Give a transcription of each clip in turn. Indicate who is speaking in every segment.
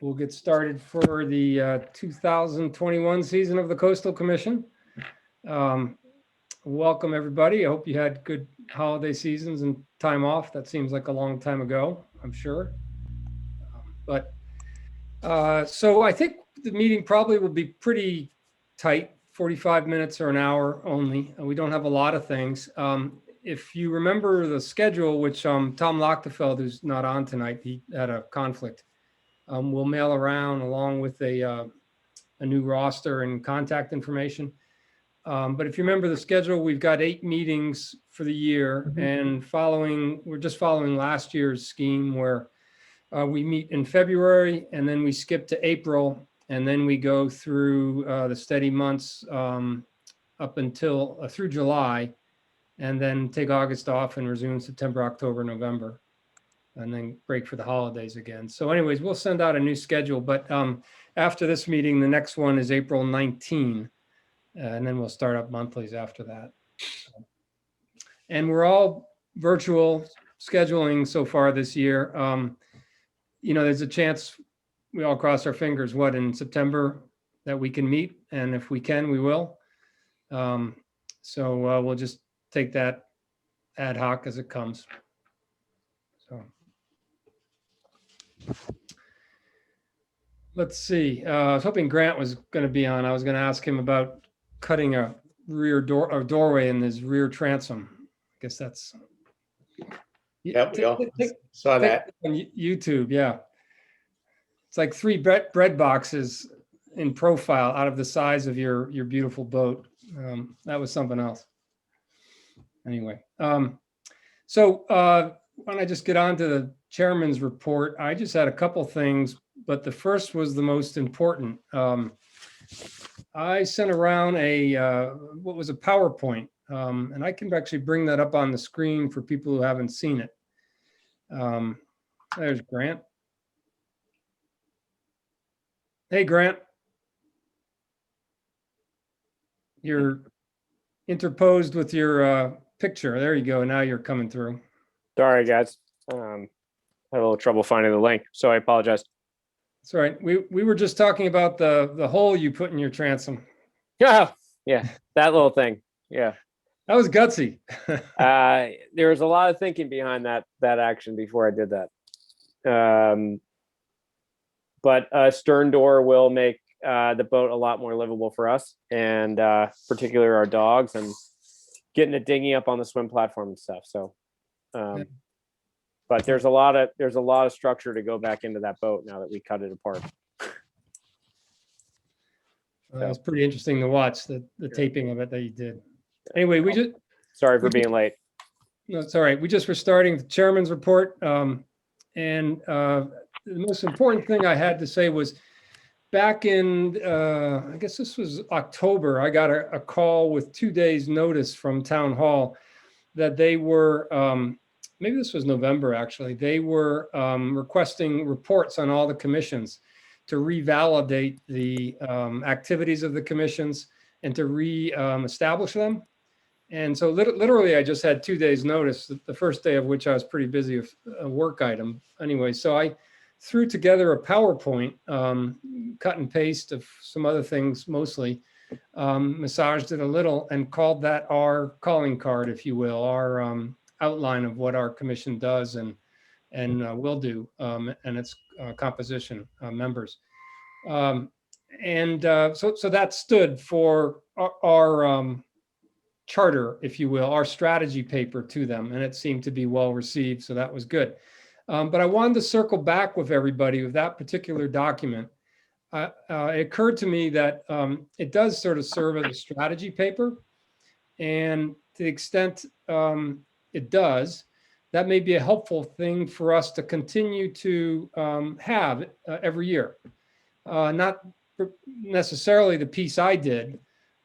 Speaker 1: We'll get started for the 2021 season of the Coastal Commission. Welcome, everybody. I hope you had good holiday seasons and time off. That seems like a long time ago, I'm sure. So I think the meeting probably will be pretty tight, 45 minutes or an hour only. We don't have a lot of things. If you remember the schedule, which Tom Lochtefeld, who's not on tonight, he had a conflict. We'll mail around along with a new roster and contact information. But if you remember the schedule, we've got 8 meetings for the year, and we're just following last year's scheme where we meet in February, and then we skip to April, and then we go through the steady months up until through July, and then take August off and resume September, October, November, and then break for the holidays again. So anyways, we'll send out a new schedule, but after this meeting, the next one is April 19, and then we'll start up monthlies after that. And we're all virtual scheduling so far this year. You know, there's a chance, we all cross our fingers, in September that we can meet, and if we can, we will. So we'll just take that ad hoc as it comes. So let's see. I was hoping Grant was going to be on. I was going to ask him about cutting a rear door or doorway in his rear transom. I guess that's.
Speaker 2: Yeah, we all saw that
Speaker 1: on YouTube. Yeah, it's like 3 bread boxes in profile out of the size of your beautiful boat. That was something else. Anyway, so why don't I just get on to the chairman's report? I just had a couple things, but the first was the most important. I sent around what was a PowerPoint, and I can actually bring that up on the screen for people who haven't seen it. There's Grant. Hey, Grant. You're interposed with your picture. There you go. Now you're coming through.
Speaker 3: Sorry, guys. I had a little trouble finding the link, so I apologize.
Speaker 1: That's all right. We were just talking about the hole you put in your transom.
Speaker 3: Yeah, that little thing. Yeah.
Speaker 1: That was gutsy.
Speaker 3: There was a lot of thinking behind that action before I did that. But a stern door will make the boat a lot more livable for us, and particularly our dogs, and getting a dinghy up on the swim platform and stuff. So, but there's a lot of structure to go back into that boat now that we cut it apart.
Speaker 1: It was pretty interesting to watch the taping of it that you did. Anyway,
Speaker 3: sorry for being late.
Speaker 1: No, it's all right. We just were starting the chairman's report. And the most important thing I had to say was back in, I guess this was October, I got a call with 2 days notice from town hall that they were, maybe this was November actually, they were requesting reports on all the commissions to revalidate the activities of the commissions and to re-establish them. And so literally I just had 2 days notice, the first day of which I was pretty busy with a work item. Anyway, so I threw together a PowerPoint, cut and paste of some other things mostly, massaged it a little and called that our calling card, if you will, our outline of what our commission does and will do, and its composition members. So that stood for our charter, if you will, our strategy paper to them, and it seemed to be well received, so that was good. But I wanted to circle back with everybody with that particular document. It occurred to me that it does sort of serve as a strategy paper, and to the extent it does, that may be a helpful thing for us to continue to have every year. Not necessarily the piece I did,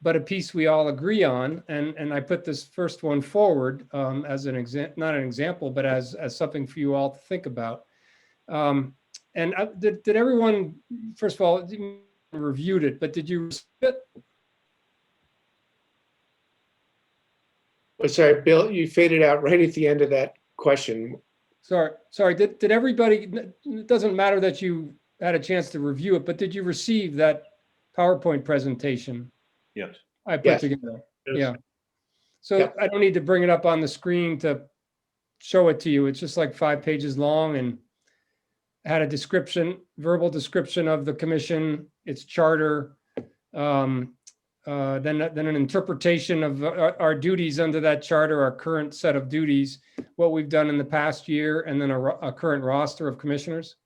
Speaker 1: but a piece we all agree on. And I put this first one forward as an example, not an example, but as something for you all to think about. And did everyone, first of all, reviewed it, but did you receive it?
Speaker 2: Oh, sorry, Bill, you faded out right at the end of that question.
Speaker 1: Sorry. Did everybody, it doesn't matter that you had a chance to review it, but did you receive that PowerPoint presentation
Speaker 4: Yes.
Speaker 1: I put
Speaker 2: Yes.
Speaker 1: together?
Speaker 4: Yes.
Speaker 1: Yeah. So
Speaker 2: Yep.
Speaker 1: I don't need to bring it up on the screen to show it to you. It's just like 5 pages long and had a description, verbal description of the commission, its charter, then an interpretation of our duties under that charter, our current set of duties, what we've done in the past year, and then a current roster of commissioners.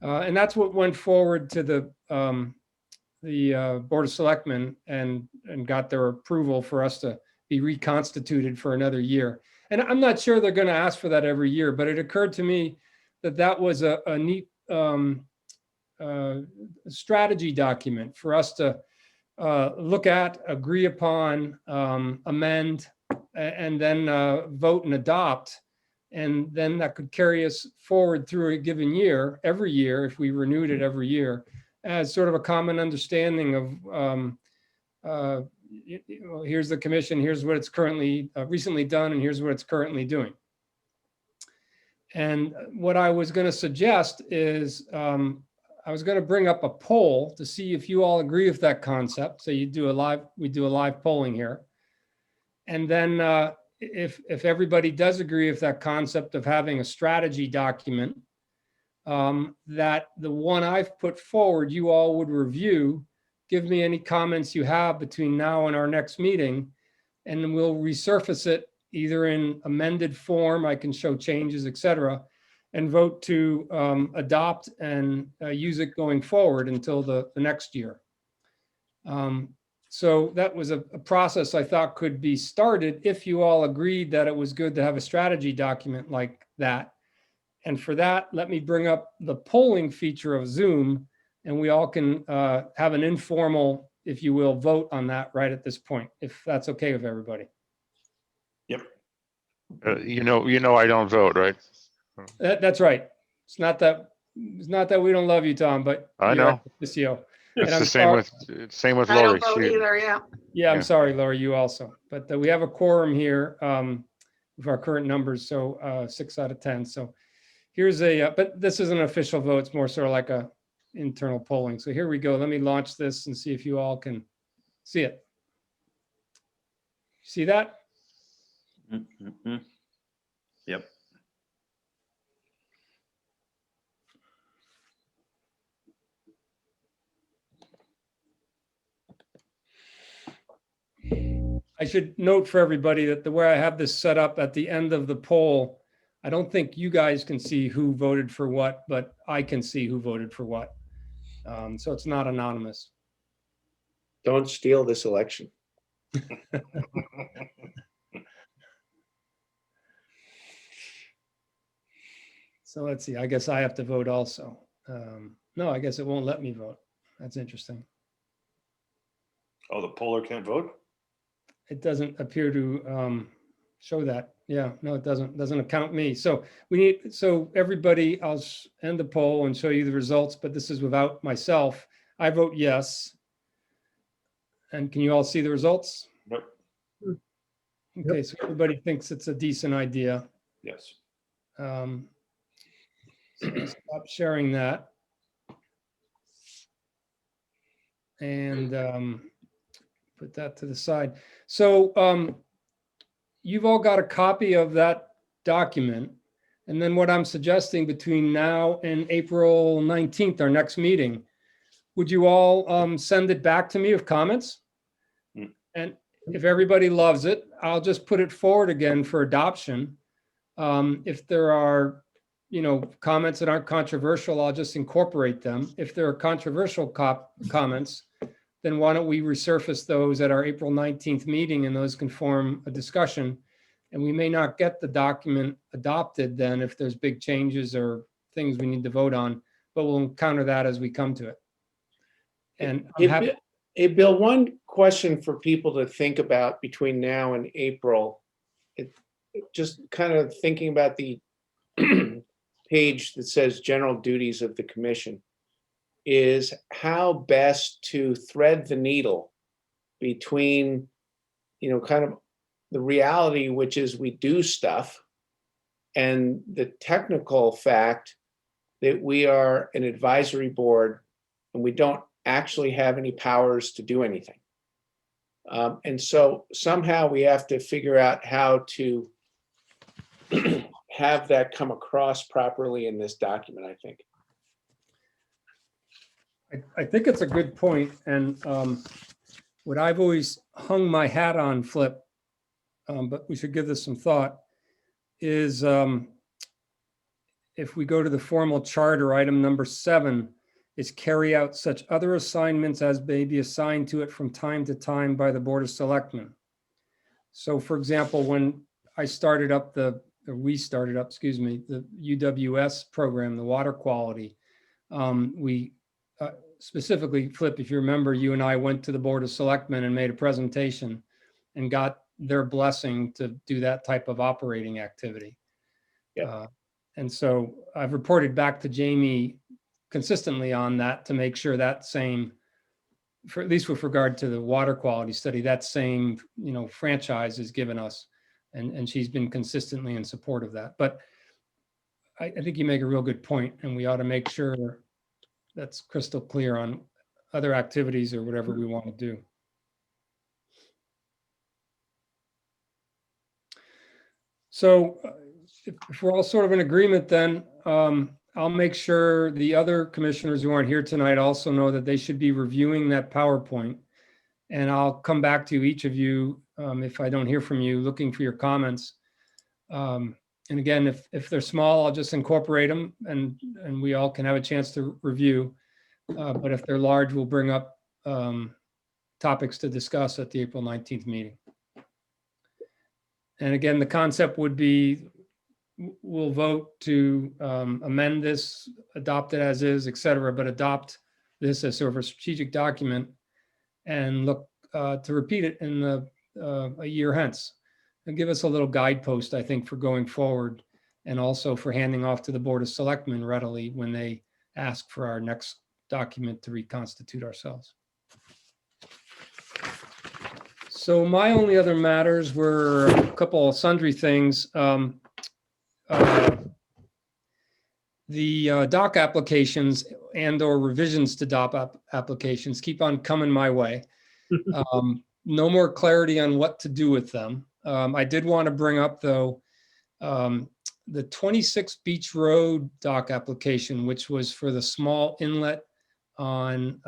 Speaker 1: And that's what went forward to the Board of Selectmen and got their approval for us to be reconstituted for another year. And I'm not sure they're going to ask for that every year, but it occurred to me that that was a neat strategy document for us to look at, agree upon, amend, and then vote and adopt. And then that could carry us forward through a given year, every year, if we renewed it every year, as sort of a common understanding of, here's the commission, here's what it's currently recently done, and here's what it's currently doing. And what I was going to suggest is I was going to bring up a poll to see if you all agree with that concept. So we do a live polling here. And then if everybody does agree with that concept of having a strategy document, that the one I've put forward, you all would review, give me any comments you have between now and our next meeting, and then we'll resurface it either in amended form, I can show changes, et cetera, and vote to adopt and use it going forward until the next year. So that was a process I thought could be started if you all agreed that it was good to have a strategy document like that. And for that, let me bring up the polling feature of Zoom, and we all can have an informal, if you will, vote on that right at this point, if that's okay with everybody.
Speaker 4: Yep.
Speaker 5: You know, I don't vote, right?
Speaker 1: That's right. It's not that we don't love you, Tom, but
Speaker 5: I
Speaker 1: you're
Speaker 5: know.
Speaker 1: at PCO.
Speaker 5: It's
Speaker 1: I'm
Speaker 5: the same with
Speaker 6: I
Speaker 5: Lori.
Speaker 6: don't vote
Speaker 5: She-
Speaker 6: either, yeah.
Speaker 1: Yeah, I'm
Speaker 5: Yeah.
Speaker 1: sorry, Laura, you also. But we have a quorum here with our current numbers, so 6 out of 10. So here's but this is an official vote. It's more sort of like a internal polling. So here we go. Let me launch this and see if you all can see it. See that?
Speaker 4: Yep.
Speaker 1: I should note for everybody that the way I have this set up at the end of the poll, I don't think you guys can see who voted for what, but I can see who voted for what. So it's not anonymous.
Speaker 2: Don't steal this election.
Speaker 1: So let's see, I guess I have to vote also. No, I guess it won't let me vote. That's interesting.
Speaker 4: Oh, the poller can't vote?
Speaker 1: It doesn't appear to show that. Yeah, no, it doesn't account me. So so everybody, I'll end the poll and show you the results, but this is without myself. I vote yes. And can you all see the results?
Speaker 4: Nope.
Speaker 1: Okay, so everybody thinks it's a decent idea.
Speaker 4: Yes.
Speaker 1: So I'll stop sharing that. And put that to the side. So you've all got a copy of that document. And then what I'm suggesting between now and April 19th, our next meeting, would you all send it back to me with comments?
Speaker 4: Mm.
Speaker 1: And if everybody loves it, I'll just put it forward again for adoption. If there are, comments that aren't controversial, I'll just incorporate them. If there are controversial comments, then why don't we resurface those at our April 19th meeting, and those can form a discussion. And we may not get the document adopted then if there's big changes or things we need to vote on, but we'll encounter that as we come to it. And I'm happy.
Speaker 2: Hey, Bill, one question for people to think about between now and April. Just kind of thinking about the page that says general duties of the commission, is how best to thread the needle between, kind of the reality, which is we do stuff, and the technical fact that we are an advisory board and we don't actually have any powers to do anything. And so somehow we have to figure out how to have that come across properly in this document, I think.
Speaker 1: I think it's a good point, and what I've always hung my hat on, Flip, but we should give this some thought, is if we go to the formal charter, item number 7 is carry out such other assignments as may be assigned to it from time to time by the Board of Selectmen. So for example, when I started up we started up, excuse me, the UWS program, the water quality, we specifically, Flip, if you remember, you and I went to the Board of Selectmen and made a presentation and got their blessing to do that type of operating activity.
Speaker 2: Yeah.
Speaker 1: And so I've reported back to Jamie consistently on that to make sure that same, for at least with regard to the water quality study, that same, franchise is given us, and she's been consistently in support of that. But I think you make a real good point, and we ought to make sure that's crystal clear on other activities or whatever we want to do. So if we're all sort of in agreement, then I'll make sure the other commissioners who aren't here tonight also know that they should be reviewing that PowerPoint. And I'll come back to each of you if I don't hear from you, looking for your comments. And again, if they're small, I'll just incorporate them and we all can have a chance to review. But if they're large, we'll bring up topics to discuss at the April 19th meeting. And again, the concept would be, we'll vote to amend this, adopt it as is, et cetera, but adopt this as sort of a strategic document and look to repeat it in a year hence. And give us a little guidepost, I think, for going forward, and also for handing off to the Board of Selectmen readily when they ask for our next document to reconstitute ourselves. So my only other matters were a couple of sundry things. The doc applications and or revisions to doc applications keep on coming my way. No more clarity on what to do with them. I did want to bring up, though, the 26 Beach Road dock application, which was for the small inlet on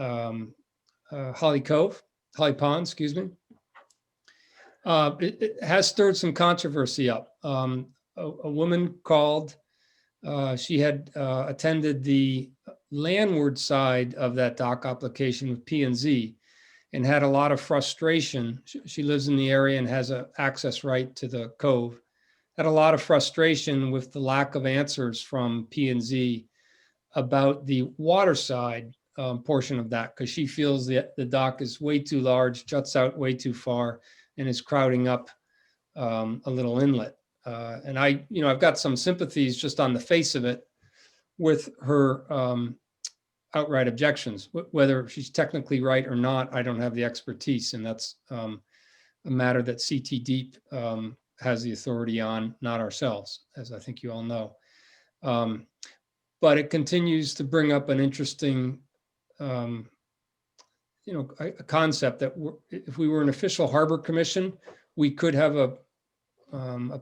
Speaker 1: Holly Pond, excuse me. It has stirred some controversy up. A woman called, she had attended the landward side of that dock application with P&Z and had a lot of frustration. She lives in the area and has an access right to the cove. Had a lot of frustration with the lack of answers from P&Z about the water side portion of that, because she feels that the dock is way too large, juts out way too far, and is crowding up a little inlet. And I've got some sympathies just on the face of it with her outright objections. Whether she's technically right or not, I don't have the expertise, and that's a matter that CT Deep has the authority on, not ourselves, as I think you all know. But it continues to bring up an interesting, a concept that if we were an official harbor commission, we could have a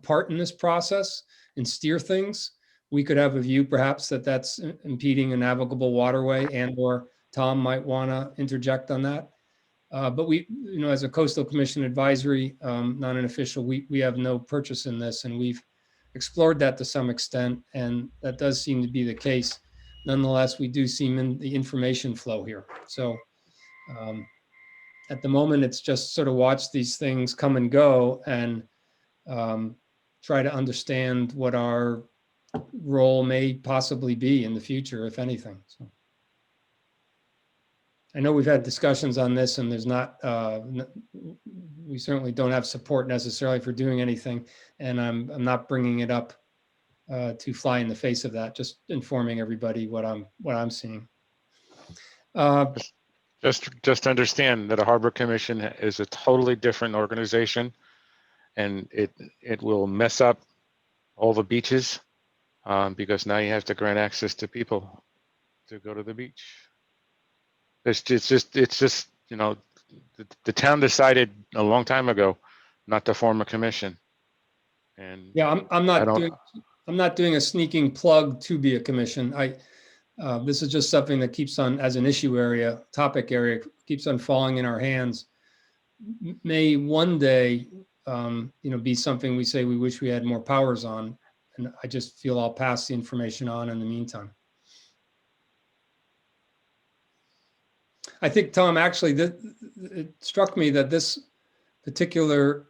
Speaker 1: part in this process and steer things. We could have a view perhaps that that's impeding a navigable waterway, and or Tom might want to interject on that. But we, as a coastal commission advisory, not an official, we have no purchase in this, and we've explored that to some extent, and that does seem to be the case. Nonetheless, we do see the information flow here. So at the moment, it's just sort of watch these things come and go and try to understand what our role may possibly be in the future, if anything. So I know we've had discussions on this, and there's not, we certainly don't have support necessarily for doing anything. And I'm not bringing it up to fly in the face of that, just informing everybody what I'm seeing.
Speaker 5: Just understand that a harbor commission is a totally different organization, and it will mess up all the beaches. because now you have to grant access to people to go to the beach. It's just, you know, the town decided a long time ago not to form a commission. And
Speaker 1: Yeah, I'm
Speaker 5: I
Speaker 1: not
Speaker 5: don't,
Speaker 1: doing, I'm not doing a sneaking plug to be a commission. This is just something that keeps on, as an issue area, topic area, keeps on falling in our hands. May one day, be something we say we wish we had more powers on. And I just feel I'll pass the information on in the meantime. I think, Tom, actually, it struck me that this particular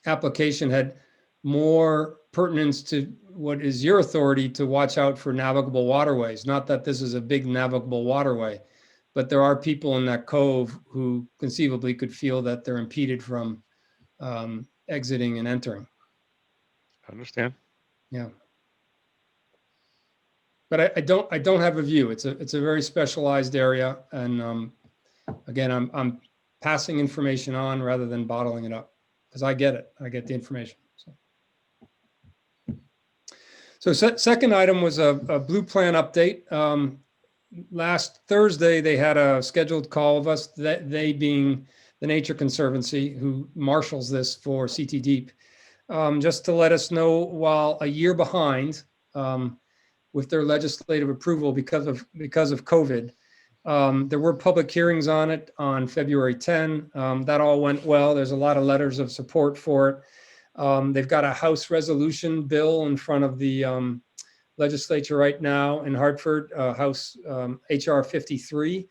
Speaker 1: application had more pertinence to what is your authority to watch out for navigable waterways. Not that this is a big navigable waterway, but there are people in that cove who conceivably could feel that they're impeded from exiting and entering.
Speaker 5: I understand.
Speaker 1: Yeah. But I don't have a view. It's a very specialized area, and again, I'm passing information on rather than bottling it up, because I get it. I get the information. So second item was a blue plan update. Last Thursday, they had a scheduled call of us, they being the Nature Conservancy, who marshals this for CT Deep, just to let us know, while a year behind with their legislative approval because of COVID, there were public hearings on it on February 10. That all went well. There's a lot of letters of support for it. They've got a House resolution bill in front of the legislature right now in Hartford, House HR 53,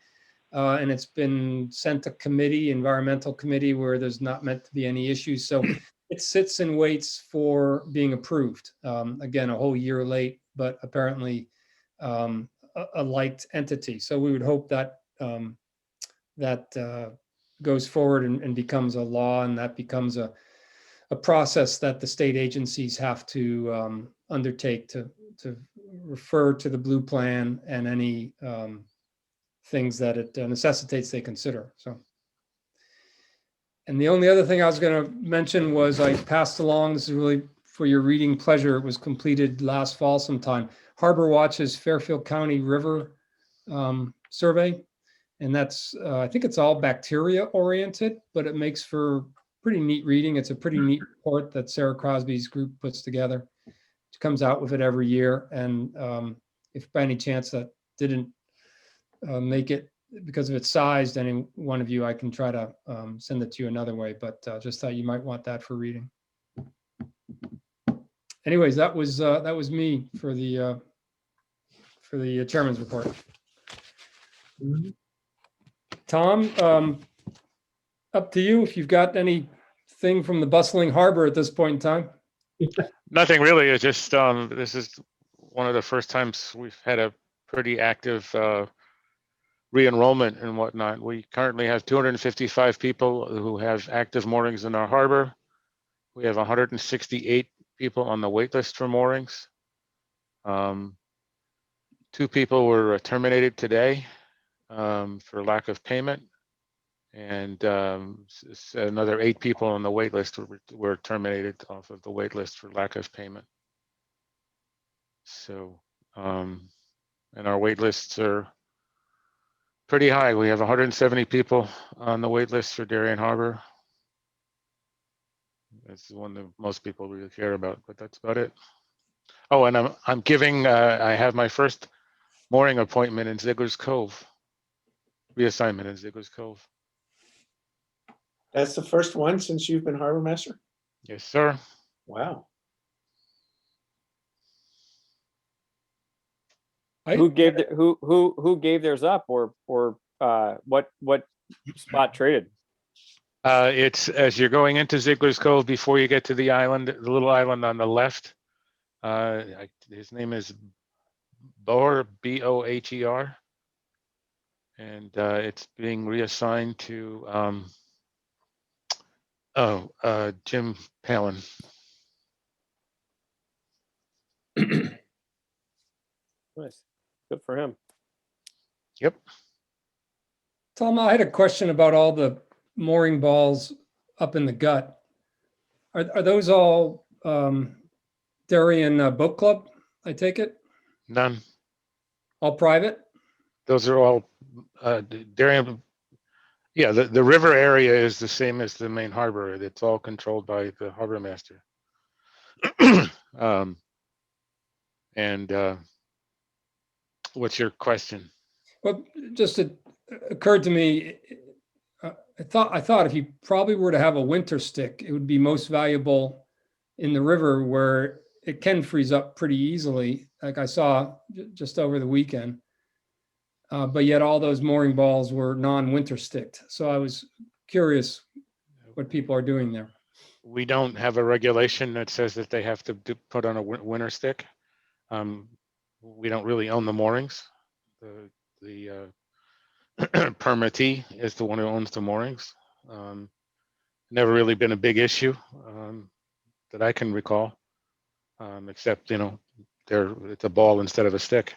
Speaker 1: and it's been sent to committee, environmental committee, where there's not meant to be any issues. So it sits and waits for being approved. Again, a whole year late, but apparently a liked entity. So we would hope that that goes forward and becomes a law, and that becomes a process that the state agencies have to undertake to refer to the blue plan and any things that it necessitates they consider. So, and the only other thing I was going to mention was I passed along, this is really for your reading pleasure, it was completed last fall sometime, Harbor Watch's Fairfield County River survey. And that's, I think it's all bacteria oriented, but it makes for pretty neat reading. It's a pretty neat report that Sarah Crosby's group puts together. She comes out with it every year. And if by any chance that didn't make it because of its size, any one of you, I can try to send it to you another way, but just thought you might want that for reading. Anyways, that was me for the chairman's report. Tom, up to you if you've got anything from the bustling harbor at this point in time.
Speaker 5: Nothing really. It's just this is one of the first times we've had a pretty active re-enrollment and whatnot. We currently have 255 people who have active moorings in our harbor. We have 168 people on the wait list for moorings. 2 people were terminated today for lack of payment, and another 8 people on the wait list were terminated off of the wait list for lack of payment. So, and our wait lists are pretty high. We have 170 people on the wait list for Darien Harbor. That's the one that most people really care about, but that's about it. Oh, and I'm giving, I have my first mooring appointment in Ziegler's Cove, reassignment in Ziegler's Cove.
Speaker 2: That's the first one since you've been harbor master?
Speaker 5: Yes, sir.
Speaker 2: Wow.
Speaker 3: Who gave theirs up, or what spot traded?
Speaker 5: It's as you're going into Ziegler's Cove before you get to the island, the little island on the left. His name is Boher, B-O-H-E-R. And it's being reassigned to Jim Palin.
Speaker 3: Nice, good for him.
Speaker 5: Yep.
Speaker 1: Tom, I had a question about all the mooring balls up in the gut. Are those all Darien Boat Club, I take it?
Speaker 5: None.
Speaker 1: All private?
Speaker 5: Those are all, Darien, yeah, the river area is the same as the main harbor. It's all controlled by the harbor master. Um, and what's your question?
Speaker 1: Well, just it occurred to me, I thought if you probably were to have a winter stick, it would be most valuable in the river where it can freeze up pretty easily, like I saw just over the weekend. But yet all those mooring balls were non-winter sticked. So I was curious what people are doing there.
Speaker 5: We don't have a regulation that says that they have to put on a winter stick. We don't really own the moorings. The permittee is the one who owns the moorings. Never really been a big issue that I can recall, except, you know, it's a ball instead of a stick.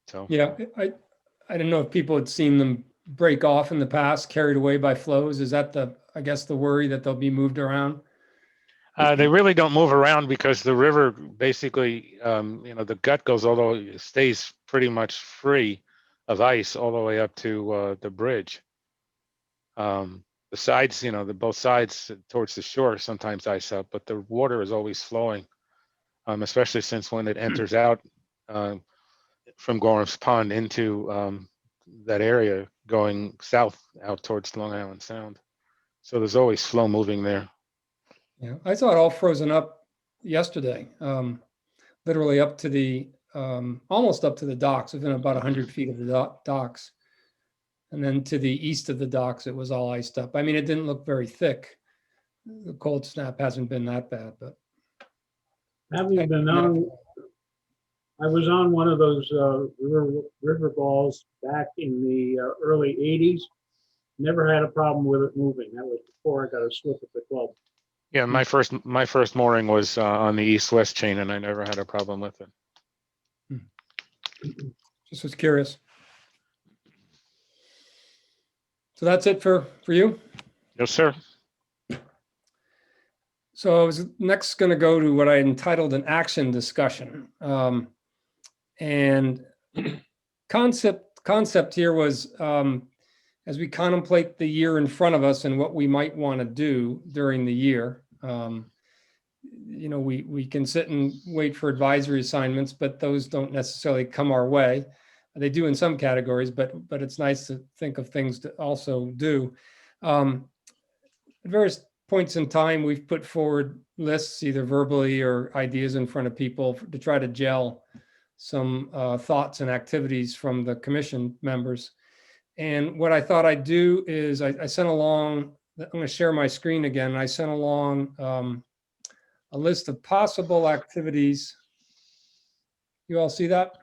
Speaker 5: So
Speaker 1: Yeah, I didn't know if people had seen them break off in the past, carried away by flows. Is that I guess the worry that they'll be moved around?
Speaker 5: they really don't move around because the river basically, you know, the gut goes although it stays pretty much free of ice all the way up to the bridge. The sides, you know, both sides towards the shore sometimes ice up, but the water is always flowing, especially since when it enters out from Gorham's Pond into that area going south out towards Long Island Sound. So there's always flow moving there.
Speaker 1: Yeah, I saw it all frozen up yesterday, literally up to the, almost up to the docks, within about 100 feet of the docks. And then to the east of the docks, it was all iced up. I mean, it didn't look very thick. The cold snap hasn't been that bad, but.
Speaker 6: Having been on, I was on one of those river balls back in the early 80s. Never had a problem with it moving. That was before I got a slip at the club.
Speaker 5: Yeah, my first mooring was on the east-west chain, and I never had a problem with it.
Speaker 1: Just was curious. So that's it for you?
Speaker 5: Yes, sir.
Speaker 1: So I was next going to go to what I entitled an action discussion. And concept here was, as we contemplate the year in front of us and what we might want to do during the year, you know, we can sit and wait for advisory assignments, but those don't necessarily come our way. They do in some categories, but it's nice to think of things to also do. At various points in time, we've put forward lists, either verbally or ideas in front of people to try to gel some thoughts and activities from the commission members. And what I thought I'd do is I sent along, I'm going to share my screen again. I sent along a list of possible activities. You all see that?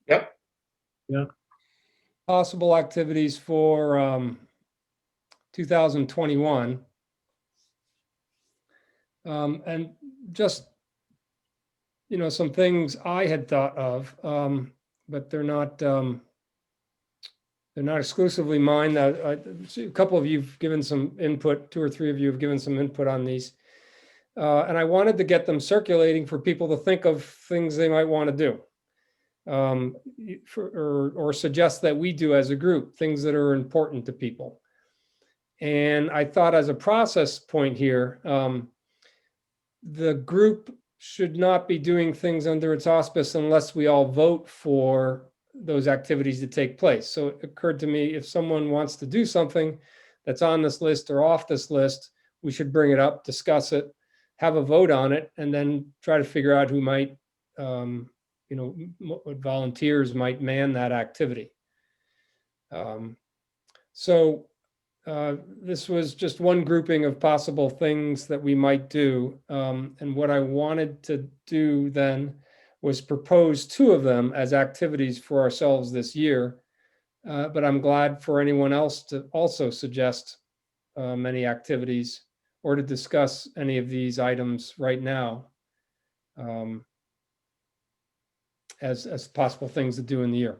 Speaker 2: Yep.
Speaker 6: Yeah.
Speaker 1: Possible activities for 2021. And just, you know, some things I had thought of, but they're not exclusively mine. A couple of you've given some input, 2 or 3 of you have given some input on these. And I wanted to get them circulating for people to think of things they might want to do. Or suggest that we do as a group, things that are important to people. And I thought as a process point here, the group should not be doing things under its auspice unless we all vote for those activities to take place. So it occurred to me, if someone wants to do something that's on this list or off this list, we should bring it up, discuss it, have a vote on it, and then try to figure out who might, you know, what volunteers might man that activity. This was just one grouping of possible things that we might do. And what I wanted to do then was propose 2 of them as activities for ourselves this year. But I'm glad for anyone else to also suggest many activities or to discuss any of these items right now as possible things to do in the year.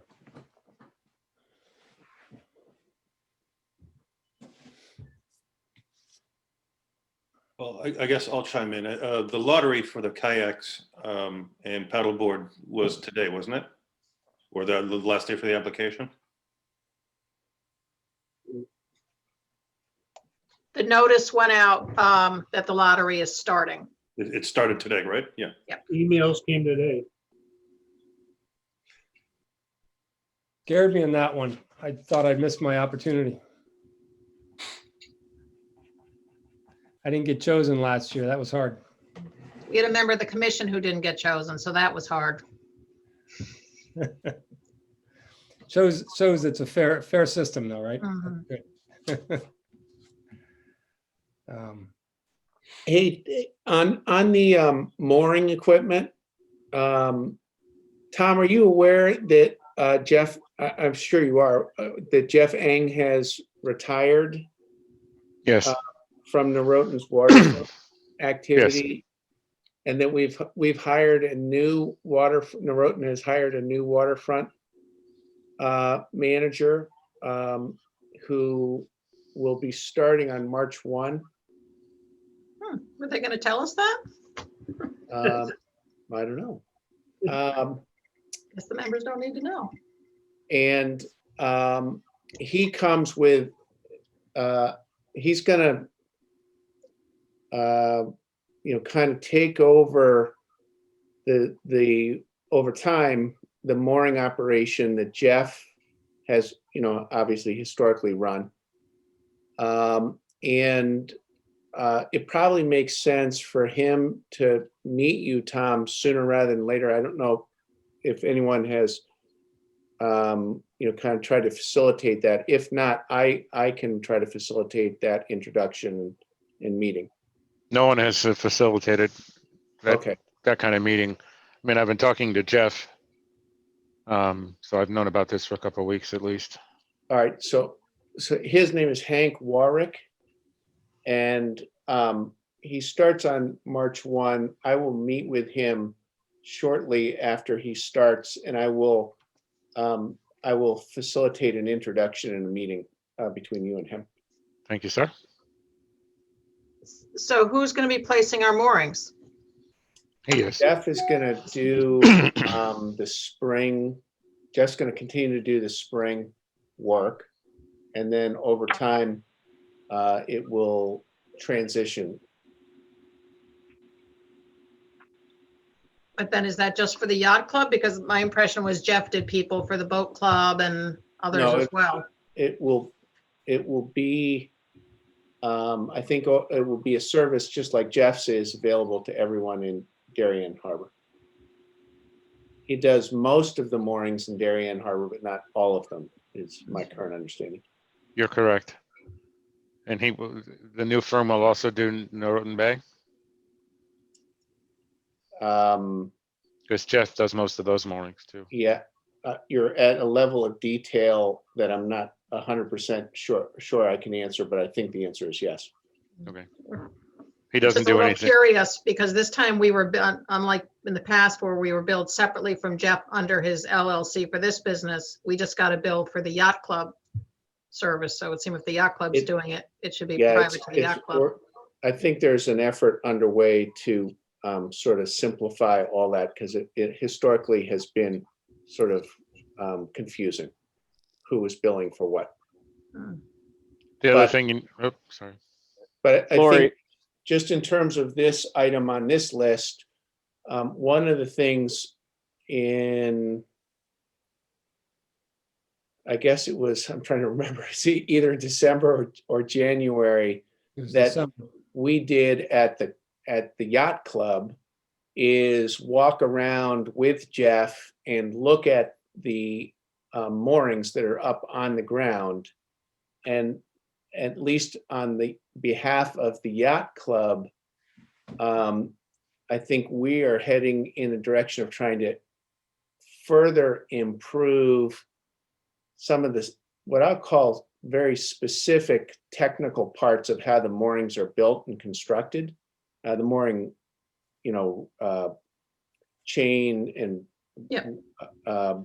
Speaker 4: I guess I'll chime in. The lottery for the kayaks and paddleboard was today, wasn't it? Or the last day for the application?
Speaker 7: The notice went out that the lottery is starting.
Speaker 4: It started today, right? Yeah.
Speaker 6: Emails came today.
Speaker 1: Scared me on that one. I thought I'd missed my opportunity. I didn't get chosen last year. That was hard.
Speaker 7: We had a member of the commission who didn't get chosen, so that was hard.
Speaker 1: Shows it's a fair system though, right?
Speaker 7: Mhm.
Speaker 1: Good.
Speaker 2: Hey, on the mooring equipment, Tom, are you aware that Jeff, I'm sure you are, that Jeff Eng has retired
Speaker 5: Yes,
Speaker 2: from Norotan's water activity? And that we've hired a new Norotan has hired a new waterfront manager who will be starting on March 1.
Speaker 7: Were they going to tell us that?
Speaker 2: I don't know.
Speaker 7: Guess the members don't need to know.
Speaker 2: And he comes with, he's gonna, kind of take over over time, the mooring operation that Jeff has, obviously historically run. And it probably makes sense for him to meet you, Tom, sooner rather than later. I don't know if anyone has, kind of tried to facilitate that. If not, I can try to facilitate that introduction and meeting.
Speaker 5: no one has facilitated that,
Speaker 2: Okay.
Speaker 5: that kind of meeting. I mean, I've been talking to Jeff, so I've known about this for a couple of weeks at least.
Speaker 2: All right. So his name is Hank Warwick, and he starts on March 1. I will meet with him shortly after he starts, and I will facilitate an introduction and a meeting between you and him.
Speaker 5: Thank you, sir.
Speaker 7: So who's going to be placing our moorings?
Speaker 5: He is.
Speaker 2: Jeff is going to do the spring. Jeff's going to continue to do the spring work, and then over time, it will transition.
Speaker 7: But then is that just for the yacht club? Because my impression was Jeff did people for the boat club and others
Speaker 2: No,
Speaker 7: as well.
Speaker 2: It will be, I think it will be a service just like Jeff's is available to everyone in Darien Harbor. He does most of the moorings in Darien Harbor, but not all of them, is my current understanding.
Speaker 5: You're correct. And the new firm will also do Norotan Bay, because Jeff does most of those moorings too.
Speaker 2: Yeah, you're at a level of detail that I'm not 100% sure I can answer, but I think the answer is yes.
Speaker 5: Okay. He doesn't
Speaker 7: Just a
Speaker 5: do
Speaker 7: little
Speaker 5: anything.
Speaker 7: curious because this time we were, unlike in the past where we were billed separately from Jeff under his LLC for this business, we just got a bill for the yacht club service. So it seemed if the yacht club's doing it, it should be
Speaker 2: Yeah,
Speaker 7: private to the yacht club.
Speaker 2: I think there's an effort underway to sort of simplify all that because it historically has been sort of confusing who was billing for what.
Speaker 5: The other
Speaker 2: but-
Speaker 5: thing, sorry.
Speaker 2: But I
Speaker 3: Lori,
Speaker 2: think just in terms of this item on this list, one of the things I guess it was, I'm trying to remember, see, either December or January,
Speaker 1: It was
Speaker 2: that
Speaker 1: December.
Speaker 2: we did at the yacht club is walk around with Jeff and look at the moorings that are up on the ground. And at least on the behalf of the yacht club, I think we are heading in the direction of trying to further improve some of this, what I'll call very specific technical parts of how the moorings are built and constructed. The mooring, chain and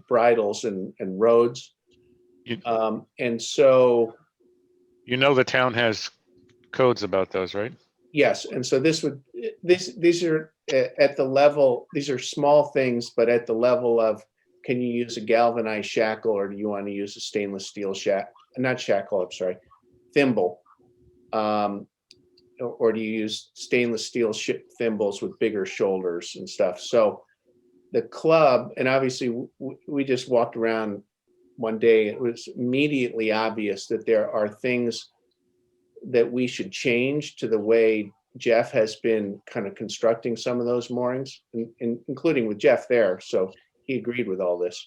Speaker 2: bridles and roads. And so,
Speaker 5: You know the town has codes about those, right?
Speaker 2: Yes, and so these are at the level, these are small things, but at the level of, can you use a galvanized shackle, or do you want to use a stainless steel thimble? Or do you use stainless steel thimbles with bigger shoulders and stuff? So the club, and obviously we just walked around one day, it was immediately obvious that there are things that we should change to the way Jeff has been kind of constructing some of those moorings, including with Jeff there. So he agreed with all this.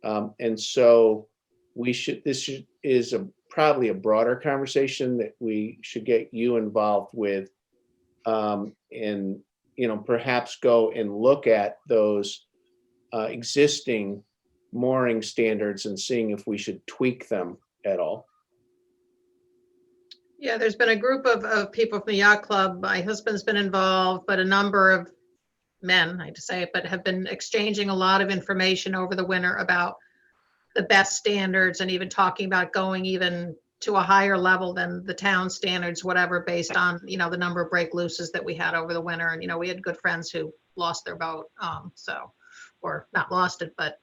Speaker 2: And so is probably a broader conversation that we should get you involved with, and, perhaps go and look at those existing mooring standards and seeing if we should tweak them at all.
Speaker 7: Yeah, there's been a group of people from the yacht club. My husband's been involved, but a number of men, I hate to say it, but have been exchanging a lot of information over the winter about the best standards, and even talking about going even to a higher level than the town standards, whatever, based on, the number of break looses that we had over the winter. And, we had good friends who lost their boat. Or not lost it, but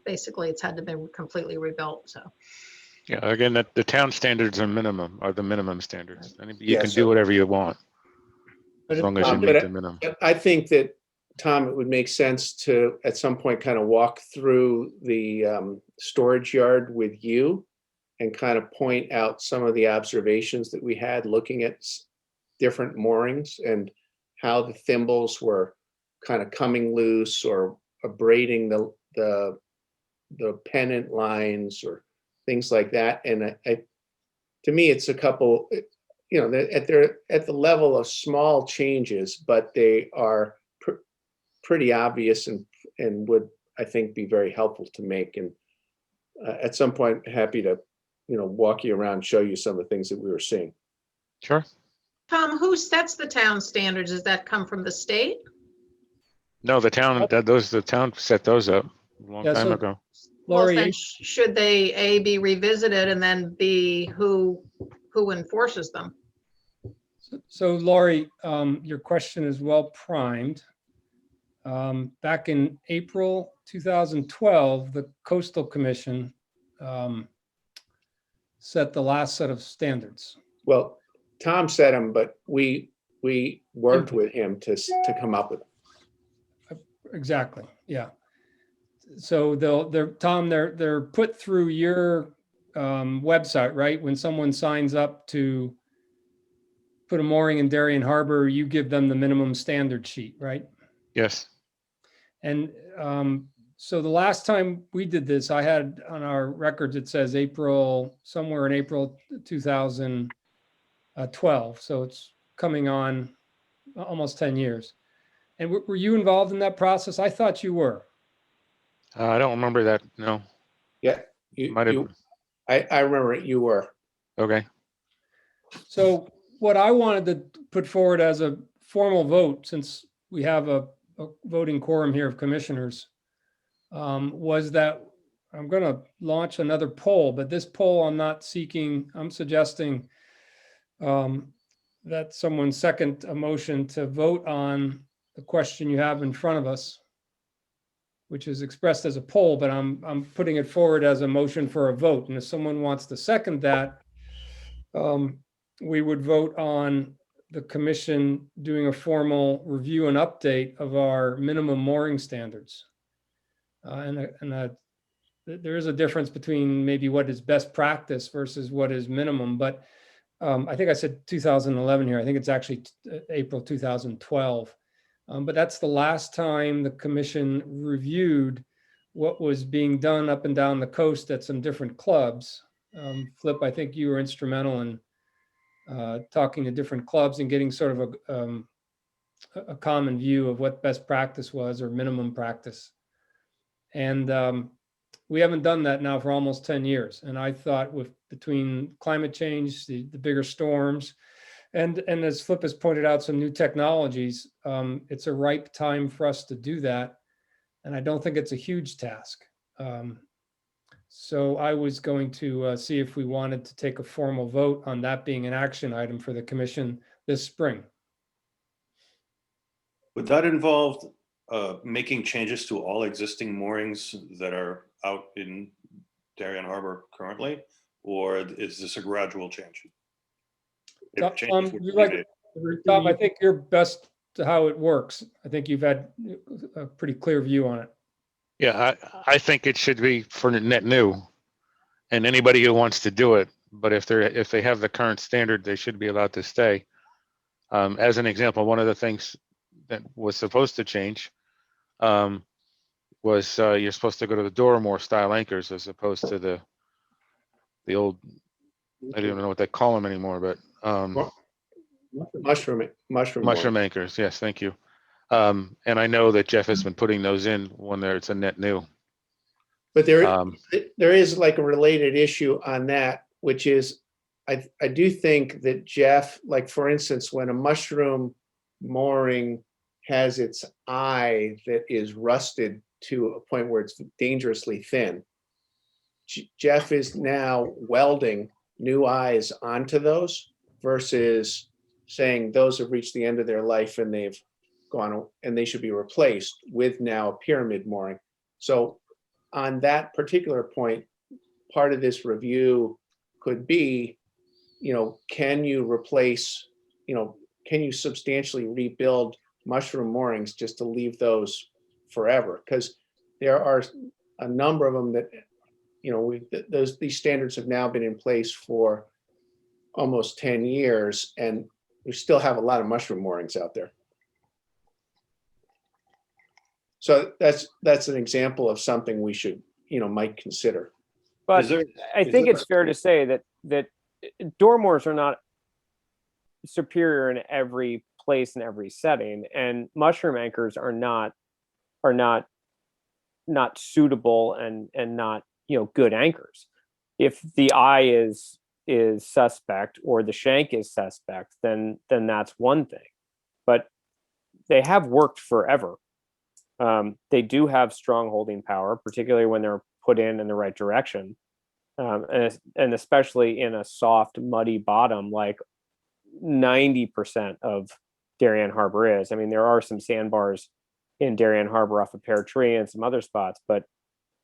Speaker 7: basically it's had to be completely rebuilt. So.
Speaker 5: Yeah, again, the town standards are the minimum standards. And you
Speaker 2: Yeah,
Speaker 5: can
Speaker 2: so-
Speaker 5: do whatever you want,
Speaker 1: But
Speaker 5: as
Speaker 1: it-
Speaker 5: long as you
Speaker 2: but
Speaker 5: meet
Speaker 2: it-
Speaker 5: the minimum.
Speaker 2: I think that, Tom, it would make sense to, at some point, kind of walk through the storage yard with you and kind of point out some of the observations that we had looking at different moorings and how the thimbles were kind of coming loose or abrading the pennant lines or things like that. And to me, it's a couple, at the level of small changes, but they are pretty obvious and would, I think, be very helpful to make. And at some point, happy to, walk you around, show you some of the things that we were seeing.
Speaker 5: Sure.
Speaker 7: Tom, who sets the town standards? Does that come from the state?
Speaker 5: No, the town set those up a long
Speaker 1: Yeah,
Speaker 5: time
Speaker 1: so-
Speaker 5: ago.
Speaker 7: Well,
Speaker 1: Lori,
Speaker 7: then should they be revisited, and then B, who enforces them?
Speaker 1: So Laurie, your question is well primed. Back in April 2012, the Coastal Commission set the last set of standards.
Speaker 2: Well, Tom set them, but we worked with him to come up with them.
Speaker 1: Exactly, yeah. So they're put through your website, right? When someone signs up to put a mooring in Darien Harbor, you give them the minimum standard sheet, right?
Speaker 5: Yes.
Speaker 1: And so the last time we did this, I had on our records, it says somewhere in April 2012. So it's coming on almost 10 years. And were you involved in that process? I thought you were.
Speaker 5: I don't remember that. No.
Speaker 2: Yeah,
Speaker 5: Might have.
Speaker 2: I remember it, you were.
Speaker 5: Okay.
Speaker 1: So what I wanted to put forward as a formal vote, since we have a voting quorum here of commissioners, was that I'm going to launch another poll, but this poll I'm suggesting that someone second a motion to vote on the question you have in front of us, which is expressed as a poll, but I'm putting it forward as a motion for a vote. And if someone wants to second that, we would vote on the commission doing a formal review and update of our minimum mooring standards. There is a difference between maybe what is best practice versus what is minimum, but I think I said 2011 here. I think it's actually April 2012. But that's the last time the commission reviewed what was being done up and down the coast at some different clubs. Flip, I think you were instrumental in talking to different clubs and getting sort of a common view of what best practice was or minimum practice. And we haven't done that now for almost 10 years. And I thought between climate change, the bigger storms, and as Flip has pointed out, some new technologies, it's a ripe time for us to do that. And I don't think it's a huge task. So I was going to see if we wanted to take a formal vote on that being an action item for the commission this spring.
Speaker 4: Would that involve making changes to all existing moorings that are out in Darien Harbor currently, or is this a gradual change? If changes were to be made.
Speaker 1: Tom, I think you're best to how it works. I think you've had a pretty clear view on it.
Speaker 5: Yeah, I think it should be for net new, and anybody who wants to do it. But if they have the current standard, they should be allowed to stay. As an example, one of the things that was supposed to change was you're supposed to go to the Doramore style anchors as opposed to the old. I don't even know what they call them anymore, but mushroom anchors. Yes, thank you. And I know that Jeff has been putting those in when it's a net new.
Speaker 2: But there is like a related issue on that, which is I do think that Jeff, like for instance, when a mushroom mooring has its eye that is rusted to a point where it's dangerously thin, Jeff is now welding new eyes onto those versus saying those have reached the end of their life and they've gone and they should be replaced with now a pyramid mooring. So on that particular point, part of this review could be, can you replace, can you substantially rebuild mushroom moorings just to leave those forever? Because there are a number of them that, these standards have now been in place for almost 10 years, and we still have a lot of mushroom moorings out there. So that's an example of something we should, might consider.
Speaker 3: But I think it's fair to say that door moors are not superior in every place in every setting, and mushroom anchors are not suitable and not good anchors. If the eye is suspect or the shank is suspect, then that's one thing. But they have worked forever. They do have strong holding power, particularly when they're put in the right direction, and especially in a soft, muddy bottom like 90% of Darien Harbor is. I mean, there are some sandbars in Darien Harbor off of Pear Tree and some other spots, but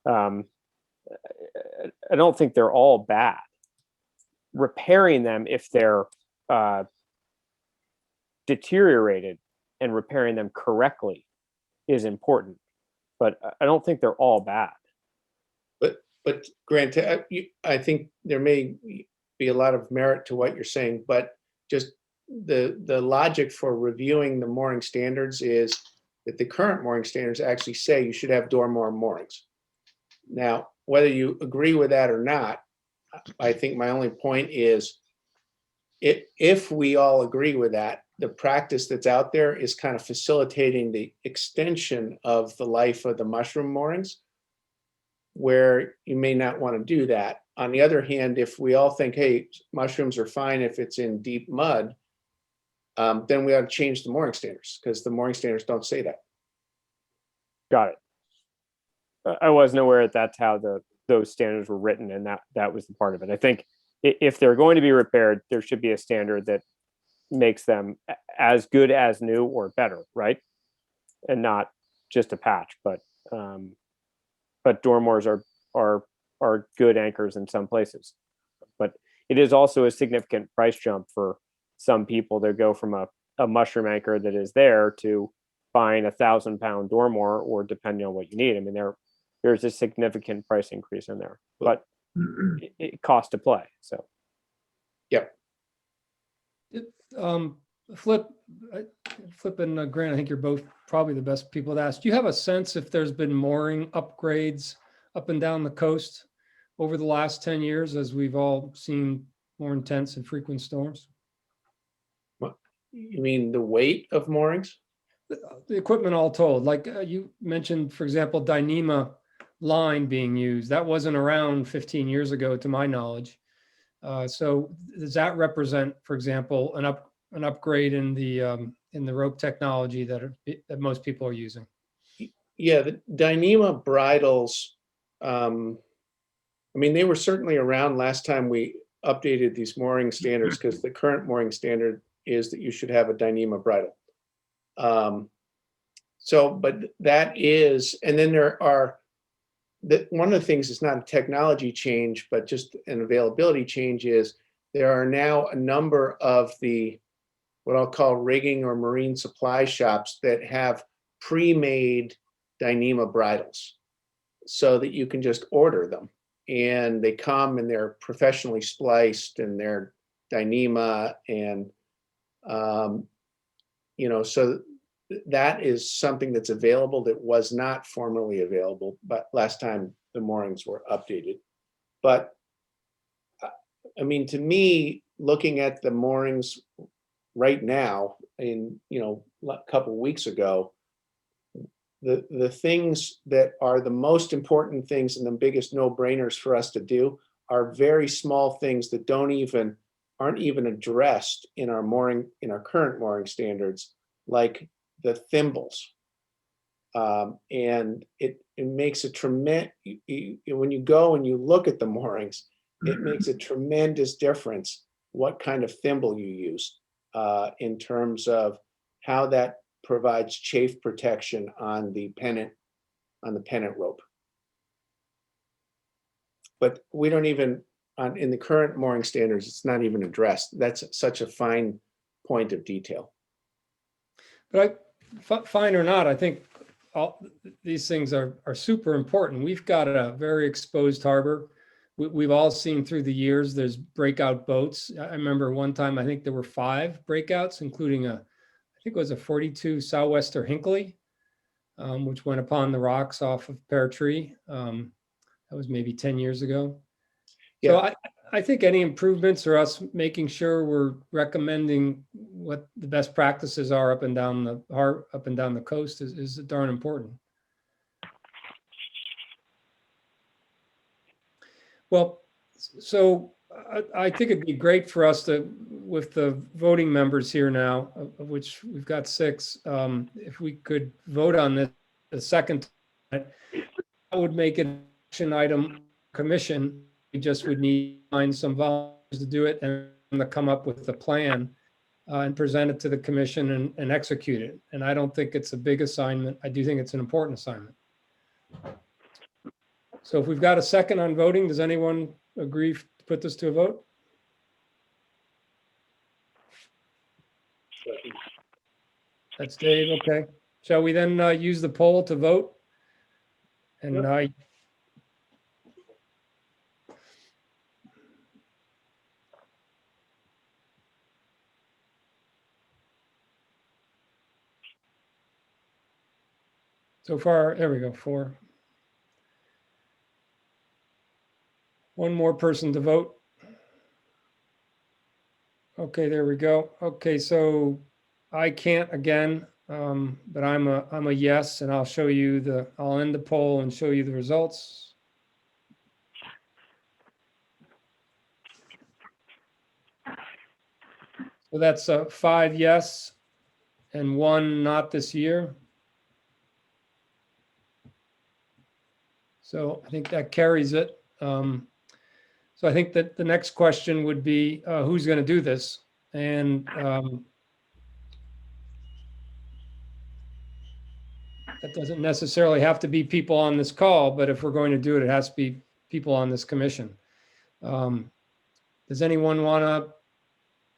Speaker 3: I don't think they're all bad. Repairing them if they're deteriorated and repairing them correctly is important, but I don't think they're all bad.
Speaker 2: But Grant, I think there may be a lot of merit to what you're saying, but just the logic for reviewing the mooring standards is that the current mooring standards actually say you should have door moorings. Now, whether you agree with that or not, I think my only point is if we all agree with that, the practice that's out there is kind of facilitating the extension of the life of the mushroom moorings, where you may not want to do that. On the other hand, if we all think, hey, mushrooms are fine if it's in deep mud, then we ought to change the mooring standards, because the mooring standards don't say that.
Speaker 3: Got it. I wasn't aware that's how those standards were written, and that was the part of it. I think if they're going to be repaired, there should be a standard that makes them as good as new or better, right? And not just a patch, but door moors are good anchors in some places. But it is also a significant price jump for some people to go from a mushroom anchor that is there to buying 1,000-pound door moor, or depending on what you need. I mean, there's a significant price increase in there, but it costs to play. So,
Speaker 2: yeah.
Speaker 1: Flip and Grant, I think you're both probably the best people to ask. Do you have a sense if there's been mooring upgrades up and down the coast over the last 10 years as we've all seen more intense and frequent storms?
Speaker 2: What, you mean the weight of moorings?
Speaker 1: The equipment all told, like you mentioned, for example, Dyneema line being used. That wasn't around 15 years ago, to my knowledge. So does that represent, for example, an upgrade in the rope technology that most people are using?
Speaker 2: Yeah, the Dyneema bridles, I mean, they were certainly around last time we updated these mooring standards, because the current mooring standard is that you should have a Dyneema bridle. So, but that is, and then there are, one of the things is not a technology change, but just an availability change is there are now a number of the, what I'll call rigging or marine supply shops that have pre-made Dyneema bridles so that you can just order them. And they come and they're professionally spliced and they're Dyneema and, you know, so that is something that's available that was not formerly available, but last time the moorings were updated. But I mean, to me, looking at the moorings right now, in, you know, a couple of weeks ago, the things that are the most important things and the biggest no-brainers for us to do are very small things that aren't even addressed in our current mooring standards, like the thimbles. And it makes a tremendous, when you go and you look at the moorings, it makes a tremendous difference what kind of thimble you use in terms of how that provides chafe protection on the pennant rope. But we don't even, in the current mooring standards, it's not even addressed. That's such a fine point of detail.
Speaker 1: But fine or not, I think all these things are super important. We've got a very exposed harbor. We've all seen through the years, there's breakout boats. I remember one time, I think there were 5 breakouts, including I think it was a 42 Southwester Hinckley, which went upon the rocks off of Pear Tree. That was maybe 10 years ago. So
Speaker 2: Yeah.
Speaker 1: I think any improvements are us making sure we're recommending what the best practices are up and down the coast is darn important. Well, so I think it'd be great for us to, with the voting members here now, of which we've got 6, if we could vote on this a second time, that would make it an action item commission. We just would need to find some volunteers to do it and to come up with a plan and present it to the commission and execute it. And I don't think it's a big assignment. I do think it's an important assignment. So if we've got a second on voting, does anyone agree to put this to a vote? That's Dave, okay. Shall we then use the poll to vote? And so far, there we go, 4. One more person to vote. Okay, there we go. Okay, so I can't again, but I'm a yes, and I'll show you I'll end the poll and show you the results. So that's 5 yes and 1 not this year. So I think that carries it. So I think that the next question would be, who's going to do this? And that doesn't necessarily have to be people on this call, but if we're going to do it, it has to be people on this commission. Does anyone want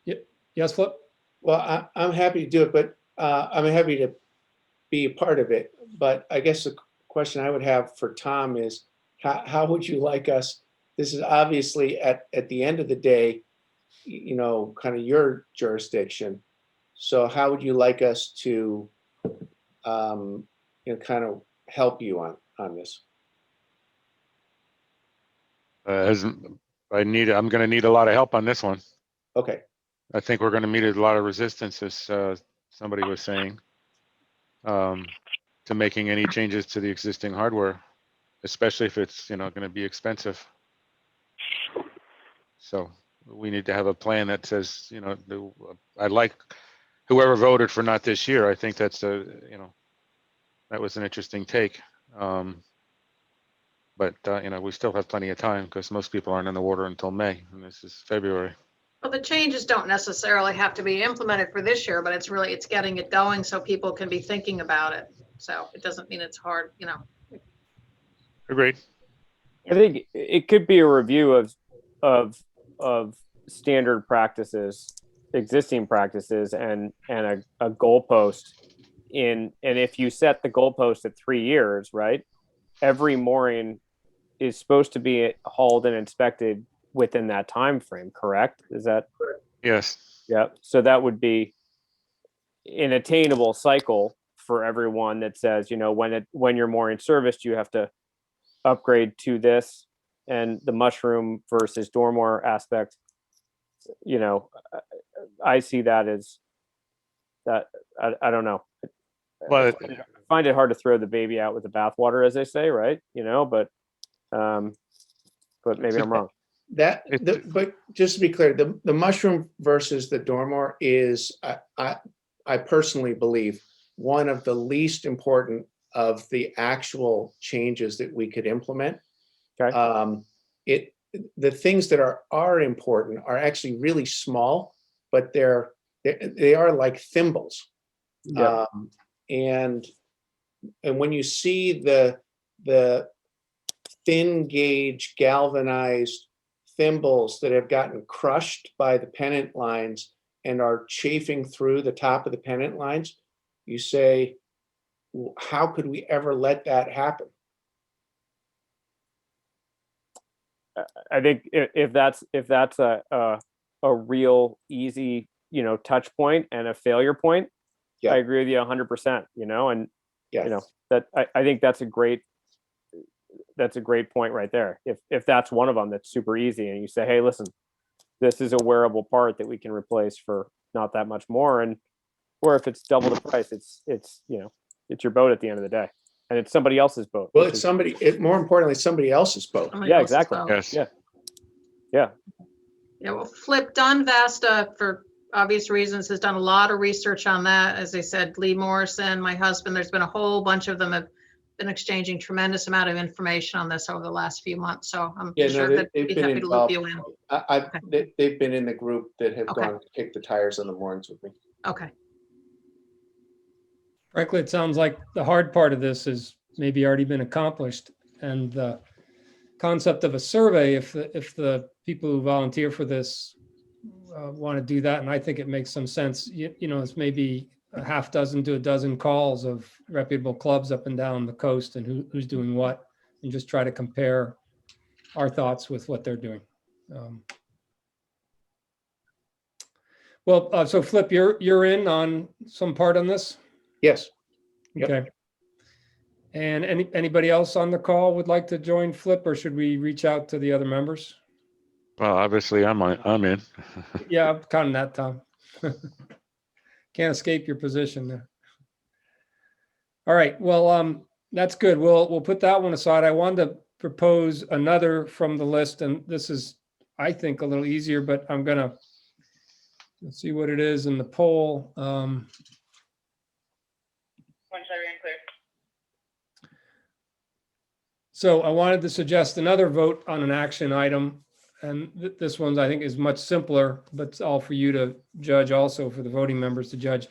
Speaker 1: to? Yes, Flip?
Speaker 2: Well, I'm happy to do it, but I'm happy to be a part of it. But I guess the question I would have for Tom is, how would you like us? This is obviously at the end of the day, you know, kind of your jurisdiction. So how would you like us to, you know, kind of help you on this?
Speaker 5: I'm going to need a lot of help on this one.
Speaker 2: Okay.
Speaker 5: I think we're going to meet a lot of resistance, as somebody was saying, to making any changes to the existing hardware, especially if it's, you know, going to be expensive. So we need to have a plan that says, you know, I like whoever voted for not this year. I think that's you know, that was an interesting take. But you know, we still have plenty of time because most people aren't in the water until May, and this is February.
Speaker 7: Well, the changes don't necessarily have to be implemented for this year, but it's getting it going so people can be thinking about it. So it doesn't mean it's hard, you know.
Speaker 5: Agreed.
Speaker 3: I think it could be a review of standard practices, existing practices, and a goalpost and if you set the goalpost at 3 years, right? Every mooring is supposed to be hauled and inspected within that time frame, correct? Is that?
Speaker 5: Yes.
Speaker 3: Yeah. So that would be an attainable cycle for everyone that says, you know, when you're mooring serviced, you have to upgrade to this, and the mushroom versus dormoor aspect. You know, I see that as that. I don't know.
Speaker 5: But
Speaker 3: I find it hard to throw the baby out with the bathwater, as they say, right? You know, but maybe I'm wrong.
Speaker 2: But just to be clear, the mushroom versus the dormoor is, I personally believe, one of the least important of the actual changes that we could implement.
Speaker 3: Okay.
Speaker 2: The things that are important are actually really small, but they are like thimbles.
Speaker 3: Yep.
Speaker 2: And when you see the thin gauge galvanized thimbles that have gotten crushed by the pennant lines and are chafing through the top of the pennant lines, you say, how could we ever let that happen?
Speaker 3: I think if that's a real easy, you know, touch point and a failure point,
Speaker 2: Yeah.
Speaker 3: I agree with you 100%. You know, and
Speaker 2: Yeah.
Speaker 3: you know that I think that's a great point right there. If that's one of them that's super easy, and you say, hey, listen, this is a wearable part that we can replace for not that much more, and or if it's double the price, it's you know, it's your boat at the end of the day, and it's somebody else's boat.
Speaker 2: Well, it's more importantly, somebody else's boat.
Speaker 7: Somebody
Speaker 3: Yeah,
Speaker 7: else's
Speaker 3: exactly.
Speaker 7: boat.
Speaker 5: yes.
Speaker 3: Yeah.
Speaker 7: Yeah, well, Flip Dunn Vasta, for obvious reasons, has done a lot of research on that. As I said, Lee Morrison, my husband, there's been a whole bunch of them have been exchanging tremendous amount of information on this over the last few months. So I'm sure that
Speaker 2: they've
Speaker 7: we'd be
Speaker 2: been
Speaker 7: happy to loop
Speaker 2: involved.
Speaker 7: you in.
Speaker 2: They've been in the group that have
Speaker 7: Okay.
Speaker 2: gone to kick the tires on the moorings with me.
Speaker 7: Okay.
Speaker 1: Frankly, it sounds like the hard part of this has maybe already been accomplished. And the concept of a survey, if the people who volunteer for this want to do that, and I think it makes some sense, you know, it's maybe a half dozen to a dozen calls of reputable clubs up and down the coast and who's doing what, and just try to compare our thoughts with what they're doing. Well, so Flip, you're in on some part on this?
Speaker 2: Yes. Yep.
Speaker 1: Okay. And anybody else on the call would like to join Flip, or should we reach out to the other members?
Speaker 5: Well, obviously I'm in.
Speaker 1: Yeah, I'm counting that, Tom. Can't escape your position there. All right, well, that's good. We'll put that one aside. I wanted to propose another from the list, and this is, I think, a little easier, but I'm gonna let's see what it is in the poll. So I wanted to suggest another vote on an action item. And this one, I think, is much simpler, but it's all for you to judge, also for the voting members to judge.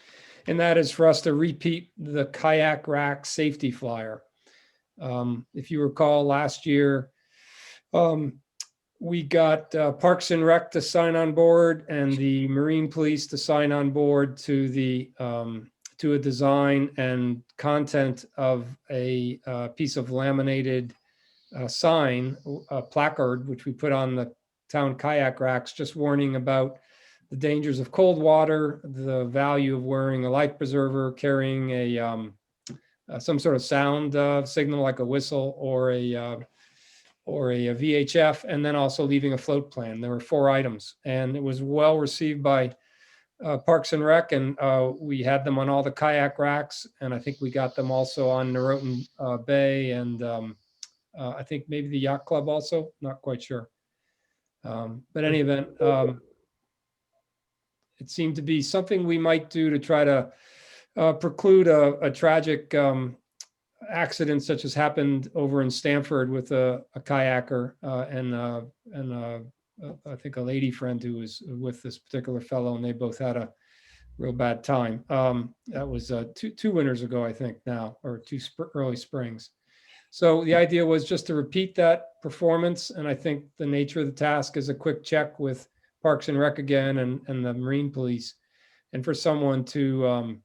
Speaker 1: And that is for us to repeat the kayak rack safety flyer. If you recall, last year, we got Parks and Rec to sign on board and the Marine Police to sign on board to to a design and content of a piece of laminated sign, a placard, which we put on the town kayak racks, just warning about the dangers of cold water, the value of wearing a life preserver, carrying a some sort of sound signal like a whistle or a VHF, and then also leaving a float plan. There were 4 items, and it was well received by Parks and Rec, and we had them on all the kayak racks, and I think we got them also on Norotan Bay, and I think maybe the yacht club also, not quite sure. But any event, it seemed to be something we might do to try to preclude a tragic accident such as happened over in Stamford with a kayaker and I think a lady friend who was with this particular fellow, and they both had real bad time. That was two winters ago, I think now, or early springs. So the idea was just to repeat that performance. And I think the nature of the task is a quick check with Parks and Rec again and the Marine Police, and for someone to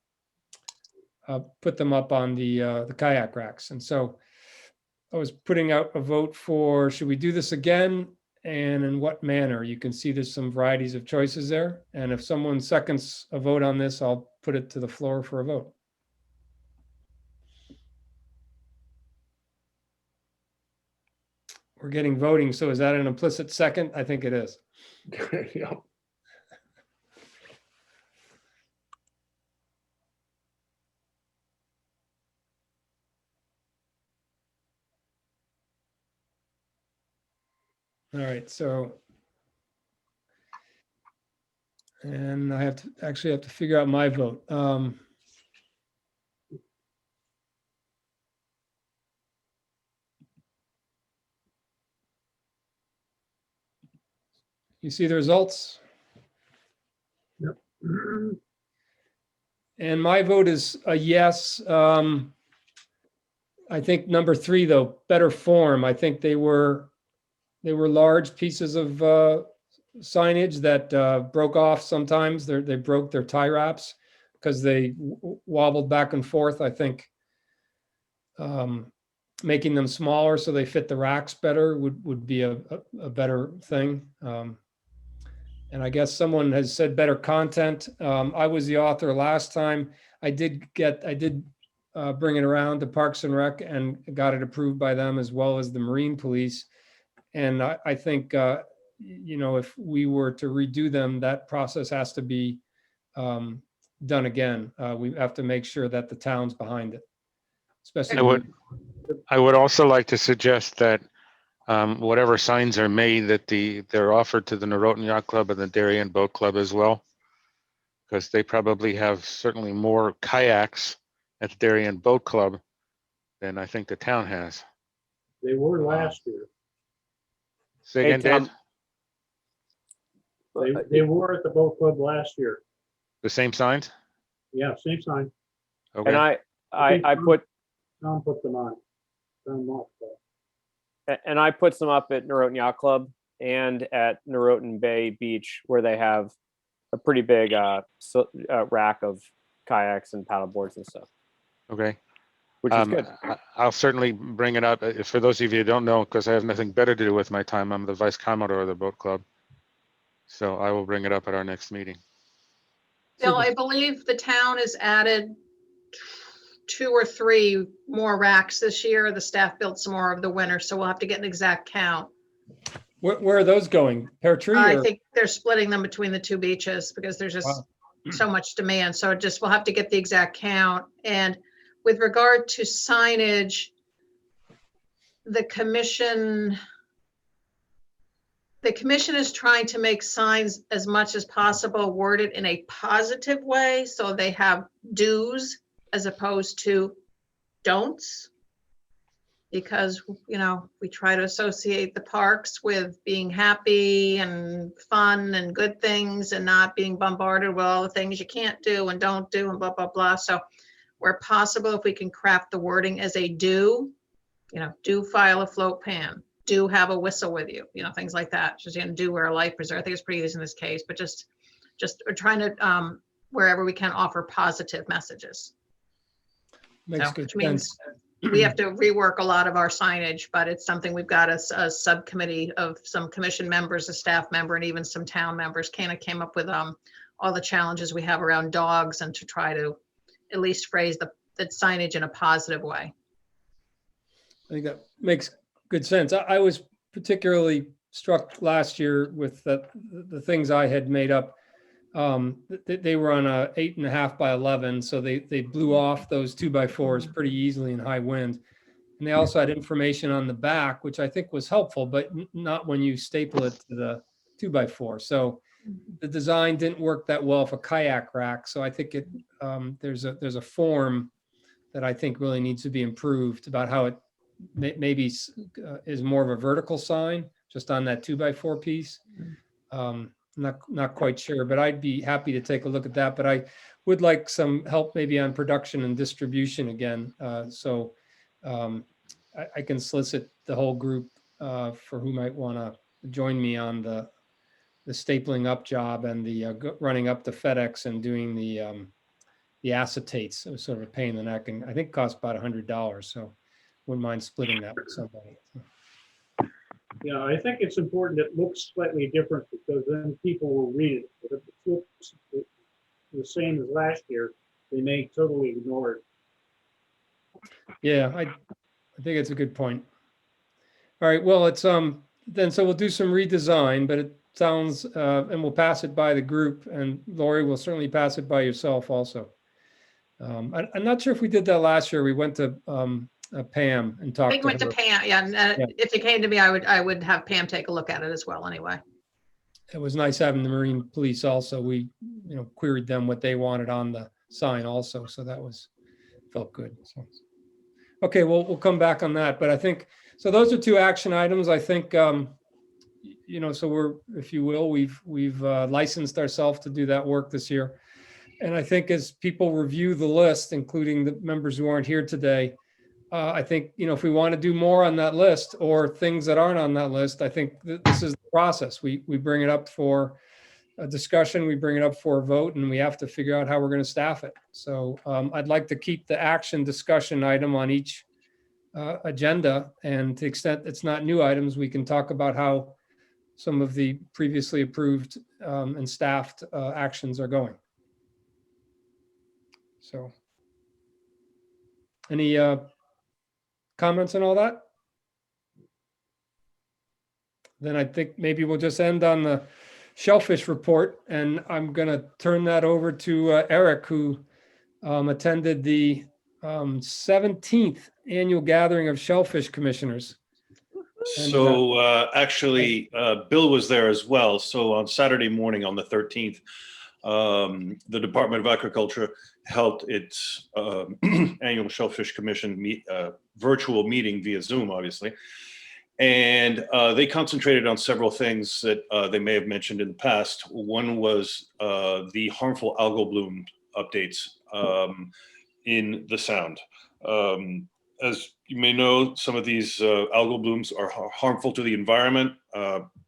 Speaker 1: put them up on the kayak racks. And so I was putting out a vote for, should we do this again? And in what manner? You can see there's some varieties of choices there. And if someone seconds a vote on this, I'll put it to the floor for a vote. We're getting voting, so is that an implicit second? I think it is.
Speaker 2: Yeah.
Speaker 1: All right, so. And I actually have to figure out my vote. You see the results? And my vote is a yes. I think number 3, though, better form. I think they were large pieces of signage that broke off sometimes. They broke their tie wraps because they wobbled back and forth. I think making them smaller so they fit the racks better would be a better thing. And I guess someone has said better content. I was the author last time. I did bring it around to Parks and Rec and got it approved by them as well as the Marine Police. And I think, if we were to redo them, that process has to be done again. We have to make sure that the town's behind it. Especially.
Speaker 5: I would also like to suggest that whatever signs are made, that they're offered to the Norotan Yacht Club and the Darien Boat Club as well, because they probably have certainly more kayaks at the Darien Boat Club than I think the town has.
Speaker 6: They were last year.
Speaker 5: Say
Speaker 3: Hey,
Speaker 5: again, Dave?
Speaker 6: They were at the boat club last year.
Speaker 5: The same signs?
Speaker 6: Yeah, same sign.
Speaker 5: Okay.
Speaker 3: And I put
Speaker 6: Tom put them on. Tom Moss,
Speaker 3: and I put some up at Norotan Yacht Club and at Norotan Bay Beach, where they have a pretty big rack of kayaks and paddle boards and stuff,
Speaker 5: Okay.
Speaker 3: which is good.
Speaker 5: I'll certainly bring it up. For those of you who don't know, because I have nothing better to do with my time, I'm the Vice Commodore of the Boat Club. So I will bring it up at our next meeting.
Speaker 7: Bill, I believe the town has added 2 or 3 more racks this year. The staff built some more over the winter, so we'll have to get an exact count.
Speaker 1: Where are those going? Pear Tree?
Speaker 7: I
Speaker 1: or-
Speaker 7: think they're splitting them between the 2 beaches because there's just
Speaker 1: Wow.
Speaker 7: so much demand. So we'll have to get the exact count. And with regard to signage, the commission is trying to make signs as much as possible worded in a positive way. So they have do's as opposed to don'ts. Because, we try to associate the parks with being happy and fun and good things and not being bombarded with all the things you can't do and don't do and blah, blah, blah. So where possible, if we can craft the wording as a do, do file a float pan, do have a whistle with you, things like that. Just, do wear a life preserver. I think it's pretty easy in this case, but just we're trying to, wherever we can, offer positive messages.
Speaker 1: Makes
Speaker 7: So,
Speaker 1: good
Speaker 7: which means
Speaker 1: sense.
Speaker 7: we have to rework a lot of our signage, but it's something we've got a subcommittee of some commission members, a staff member, and even some town members came up with all the challenges we have around dogs and to try to at least phrase the signage in a positive way.
Speaker 1: I think that makes good sense. I was particularly struck last year with the things I had made up. They were on a 8.5 by 11, so they blew off those 2x4s pretty easily in high wind. And they also had information on the back, which I think was helpful, but not when you staple it to the 2x4. So the design didn't work that well for kayak rack. So I think there's a form that I think really needs to be improved about how it maybe is more of a vertical sign just on that 2x4 piece. not quite sure, but I'd be happy to take a look at that. But I would like some help maybe on production and distribution again. So I can solicit the whole group for who might want to join me on the stapling up job and the running up to FedEx and doing the acetates. It was sort of a pain in the neck, and I think it cost about $100. So wouldn't mind splitting that with somebody.
Speaker 6: Yeah, I think it's important it looks slightly different because then people will read it. But if it looks the same as last year, they may totally ignore it.
Speaker 1: Yeah, I think it's a good point. All right, well, it's then so we'll do some redesign, but it sounds and we'll pass it by the group, and Lori will certainly pass it by yourself also. I'm not sure if we did that last year. We went to Pam and
Speaker 7: I
Speaker 1: talked
Speaker 7: think
Speaker 1: to
Speaker 7: went to
Speaker 1: her.
Speaker 7: Pam, yeah, and
Speaker 1: Yeah.
Speaker 7: if it came to me, I would have Pam take a look at it as well anyway.
Speaker 1: It was nice having the Marine Police also. We, queried them what they wanted on the sign also, so that felt good. So, okay, well, we'll come back on that, but I think so. Those are two action items. I think, so we're, if you will, we've licensed ourselves to do that work this year, and I think as people review the list, including the members who aren't here today, I think, if we want to do more on that list or things that aren't on that list, I think this is the process. We bring it up for a discussion, we bring it up for a vote, and we have to figure out how we're going to staff it. So I'd like to keep the action discussion item on each agenda. And to the extent it's not new items, we can talk about how some of the previously approved and staffed actions are going. So any comments on all that? Then I think maybe we'll just end on the Shellfish report, and I'm going to turn that over to Eric, who attended the 17th annual gathering of Shellfish commissioners.
Speaker 4: So actually, Bill was there as well. So on Saturday morning, on the 13th, the Department of Agriculture held its annual Shellfish Commission virtual meeting via Zoom, obviously. And they concentrated on several things that they may have mentioned in the past. One was the harmful algal bloom updates in the Sound. As you may know, some of these algal blooms are harmful to the environment,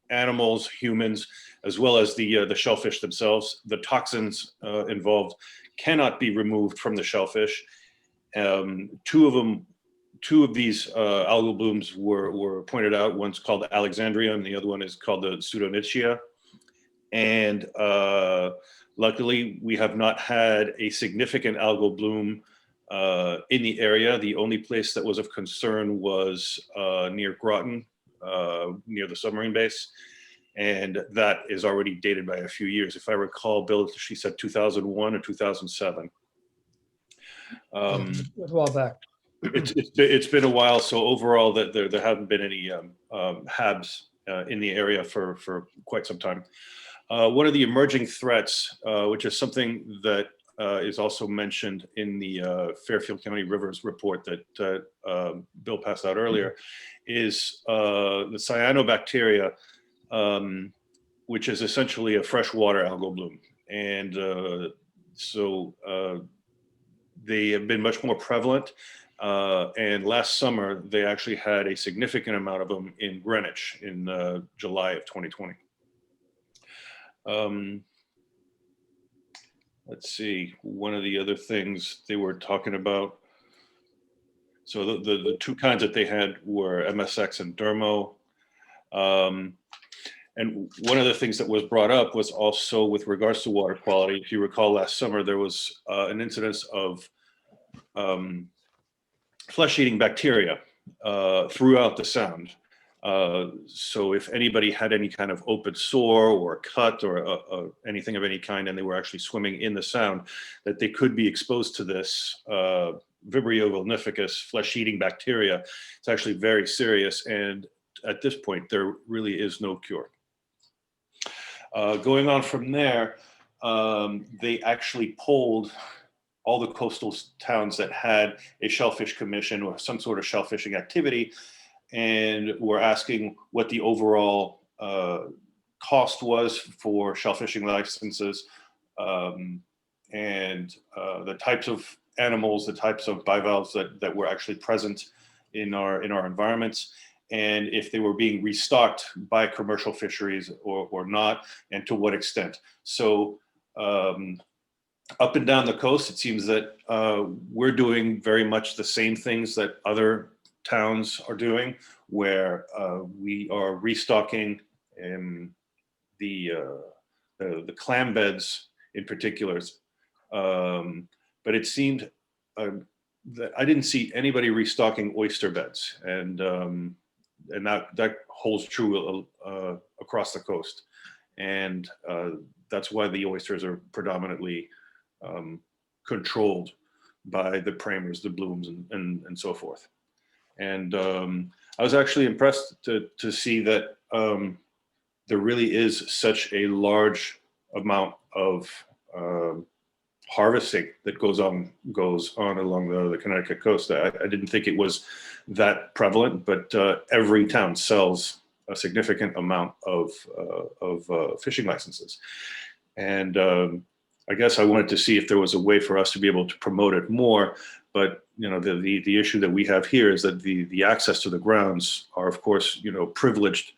Speaker 4: animals, humans, as well as the shellfish themselves. The toxins involved cannot be removed from the shellfish. Two of these algal blooms were pointed out. One's called Alexandria, and the other one is called the Pseudonychia. And luckily, we have not had a significant algal bloom in the area. The only place that was of concern was near Groton, near the submarine base. And that is already dated by a few years. If I recall, Bill, she said 2001 or 2007.
Speaker 1: It was a while back.
Speaker 4: It's been a while, so overall that there haven't been any HABs in the area for quite some time. One of the emerging threats, which is something that is also mentioned in the Fairfield County Rivers report that Bill passed out earlier, is the cyanobacteria, which is essentially a freshwater algal bloom. And so they have been much more prevalent. And last summer, they actually had a significant amount of them in Greenwich in July of 2020. Let's see, one of the other things they were talking about. So the two kinds that they had were MSX and Dermo. And one of the things that was brought up was also with regards to water quality. If you recall, last summer, there was an incidence of flesh-eating bacteria throughout the Sound. So if anybody had any kind of open sore or cut or anything of any kind, and they were actually swimming in the Sound, that they could be exposed to this Vibrio vulnificus flesh-eating bacteria. It's actually very serious, and at this point, there really is no cure. Going on from there, they actually polled all the coastal towns that had a shellfish commission or some sort of shellfishing activity, and were asking what the overall cost was for shellfishing licenses, and the types of animals, the types of bivalves that were actually present in our environments, and if they were being restocked by commercial fisheries or not, and to what extent. So up and down the coast, it seems that we're doing very much the same things that other towns are doing, where we are restocking the clam beds in particular. But it seemed that I didn't see anybody restocking oyster beds, and that holds true across the coast, and that's why the oysters are predominantly controlled by the Pramers, the blooms, and so forth. And I was actually impressed to see that there really is such a large amount of harvesting that goes on along the Connecticut coast. I didn't think it was that prevalent, but every town sells a significant amount of fishing licenses. And I guess I wanted to see if there was a way for us to be able to promote it more. But the issue that we have here is that the access to the grounds are, of course, privileged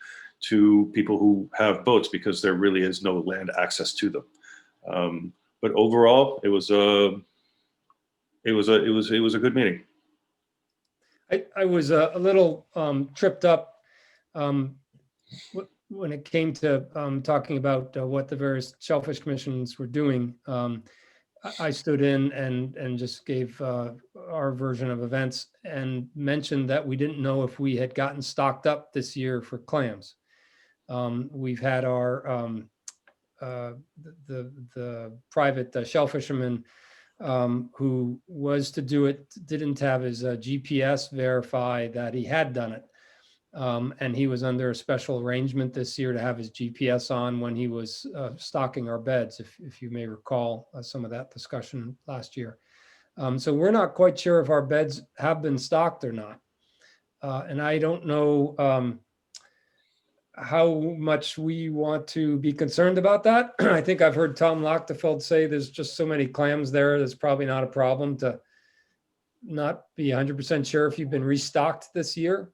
Speaker 4: to people who have boats, because there really is no land access to them. But overall, it was a good meeting.
Speaker 1: I was a little tripped up when it came to talking about what the various shellfish commissions were doing. I stood in and just gave our version of events and mentioned that we didn't know if we had gotten stocked up this year for clams. We've had our the private shell fisherman who was to do it, didn't have his GPS verify that he had done it. And he was under a special arrangement this year to have his GPS on when he was stocking our beds, if you may recall some of that discussion last year. So we're not quite sure if our beds have been stocked or not. And I don't know how much we want to be concerned about that. I think I've heard Tom Lochtefeld say there's just so many clams there, there's probably not a problem to not be 100% sure if you've been restocked this year.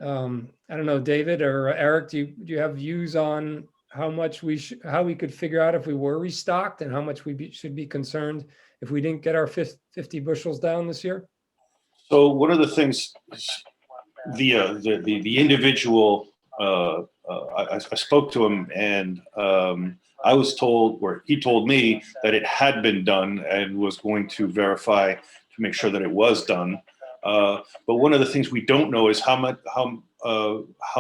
Speaker 1: I don't know, David or Eric, do you have views on how much how we could figure out if we were restocked, and how much we should be concerned if we didn't get our 50 bushels down this year?
Speaker 4: So one of the things, the individual, I spoke to him, and I was told, or he told me, that it had been done and was going to verify to make sure that it was done. But one of the things we don't know is how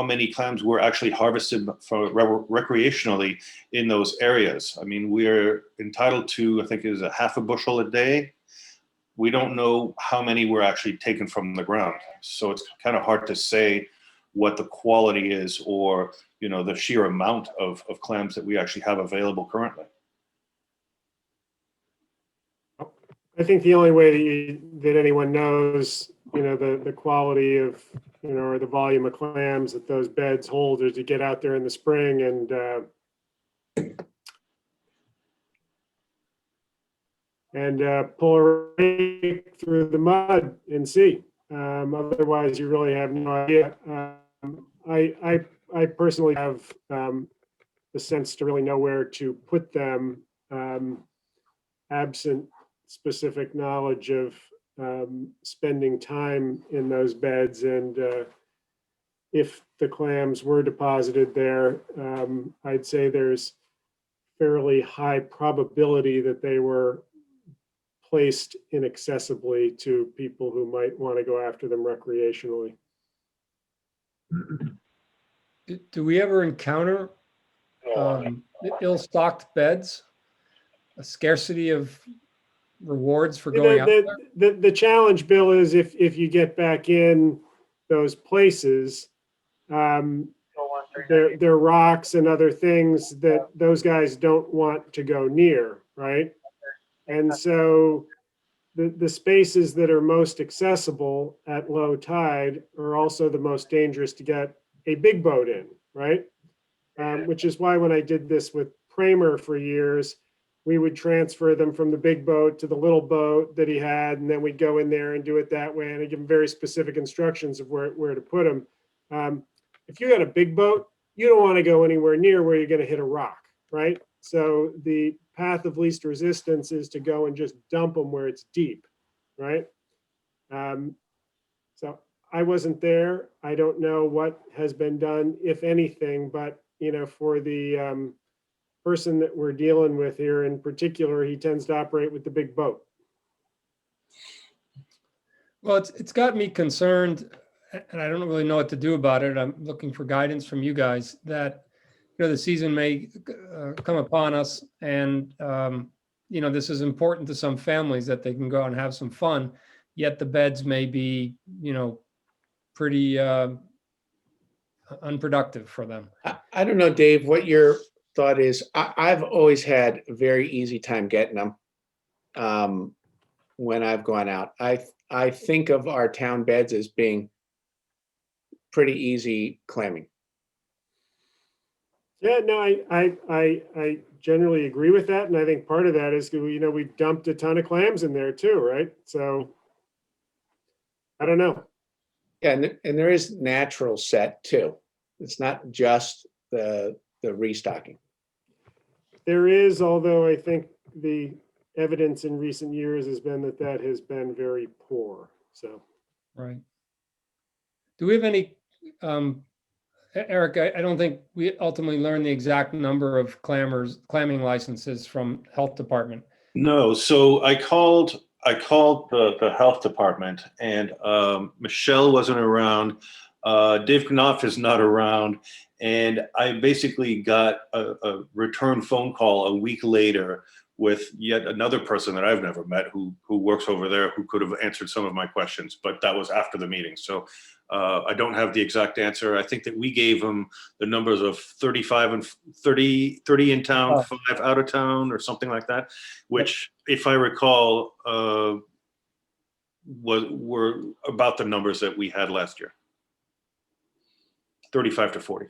Speaker 4: many clams were actually harvested for recreationally in those areas. I mean, we're entitled to, I think it is a half a bushel a day. We don't know how many were actually taken from the ground. So it's kind of hard to say what the quality is, or the sheer amount of clams that we actually have available currently.
Speaker 8: I think the only way that anyone knows, the quality of, or the volume of clams that those beds hold, is to get out there in the spring and pull a rake through the mud and see. Otherwise, you really have no idea. I personally have the sense to really know where to put them, absent specific knowledge of spending time in those beds. And if the clams were deposited there, I'd say there's fairly high probability that they were placed inaccessibly to people who might want to go after them recreationally.
Speaker 1: Do we ever encounter ill-stocked beds, a scarcity of rewards for going out there?
Speaker 8: The challenge, Bill, is if you get back in those places, there are rocks and other things that those guys don't want to go near, right? And so the spaces that are most accessible at low tide are also the most dangerous to get a big boat in, right? which is why when I did this with Kramer for years, we would transfer them from the big boat to the little boat that he had, and then we'd go in there and do it that way. And I give him very specific instructions of where to put them. If you got a big boat, you don't want to go anywhere near where you're going to hit a rock, right? So the path of least resistance is to go and just dump them where it's deep, right? So I wasn't there. I don't know what has been done, if anything, but for the person that we're dealing with here in particular, he tends to operate with the big boat.
Speaker 1: Well, it's got me concerned, and I don't really know what to do about it. I'm looking for guidance from you guys that, the season may come upon us, and this is important to some families that they can go out and have some fun, yet the beds may be, pretty unproductive for them.
Speaker 2: I don't know, Dave, what your thought is. I've always had a very easy time getting them when I've gone out. I think of our town beds as being pretty easy clamming.
Speaker 8: Yeah, no, I generally agree with that. And I think part of that is, we dumped a ton of clams in there too, right? So I don't know.
Speaker 2: Yeah, and there is natural set too. It's not just the restocking.
Speaker 8: There is, although I think the evidence in recent years has been that has been very poor. So,
Speaker 1: Right. Do we have any, Eric, I don't think we ultimately learned the exact number of clamming licenses from health department.
Speaker 4: No, so I called the health department, and Michelle wasn't around. Dave Knopf is not around, and I basically got a return phone call a week later with yet another person that I've never met who works over there, who could have answered some of my questions, but that was after the meeting. So I don't have the exact answer. I think that we gave them the numbers of 35 and 30 in town, 5 out of town, or something like that, which, if I recall, were about the numbers that we had last year. 35 to 40.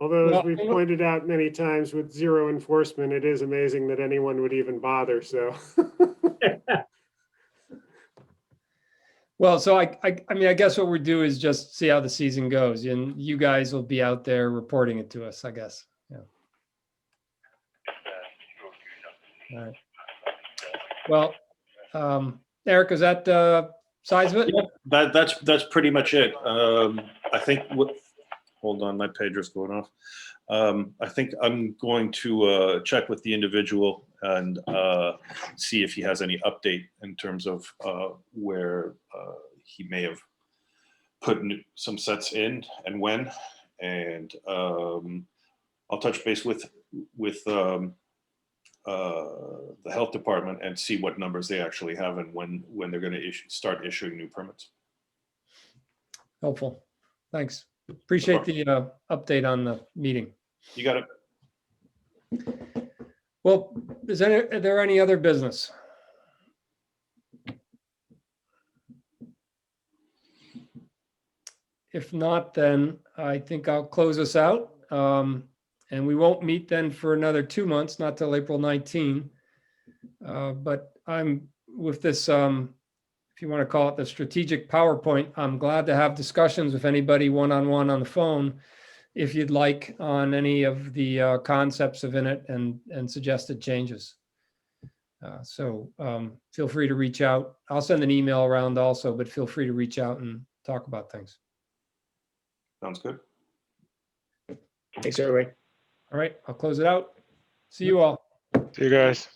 Speaker 8: although
Speaker 1: Well,
Speaker 8: as we've pointed out many times, with zero enforcement, it is amazing that anyone would even bother. So.
Speaker 1: Well, so I mean, I guess what we do is just see how the season goes, and you guys will be out there reporting it to us, I guess. Yeah. All right. Well, Eric, is that size of it?
Speaker 4: Yeah, that's pretty much it. I think hold on, my pager's going off. I think I'm going to check with the individual and see if he has any update in terms of where he may have put some sets in and when. And I'll touch base with the health department and see what numbers they actually have and when they're going to start issuing new permits.
Speaker 1: Helpful. Thanks. Appreciate the update on the meeting.
Speaker 4: You got it.
Speaker 1: Well, are there any other business? If not, then I think I'll close us out. And we won't meet then for another 2 months, not till April 19. But I'm with this, if you want to call it the strategic PowerPoint, I'm glad to have discussions with anybody one-on-one on the phone, if you'd like, on any of the concepts within it and suggested changes. So feel free to reach out. I'll send an email around also, but feel free to reach out and talk about things.
Speaker 4: Sounds good.
Speaker 2: Thanks, everybody.
Speaker 1: All right, I'll close it out. See you all.
Speaker 5: See you guys.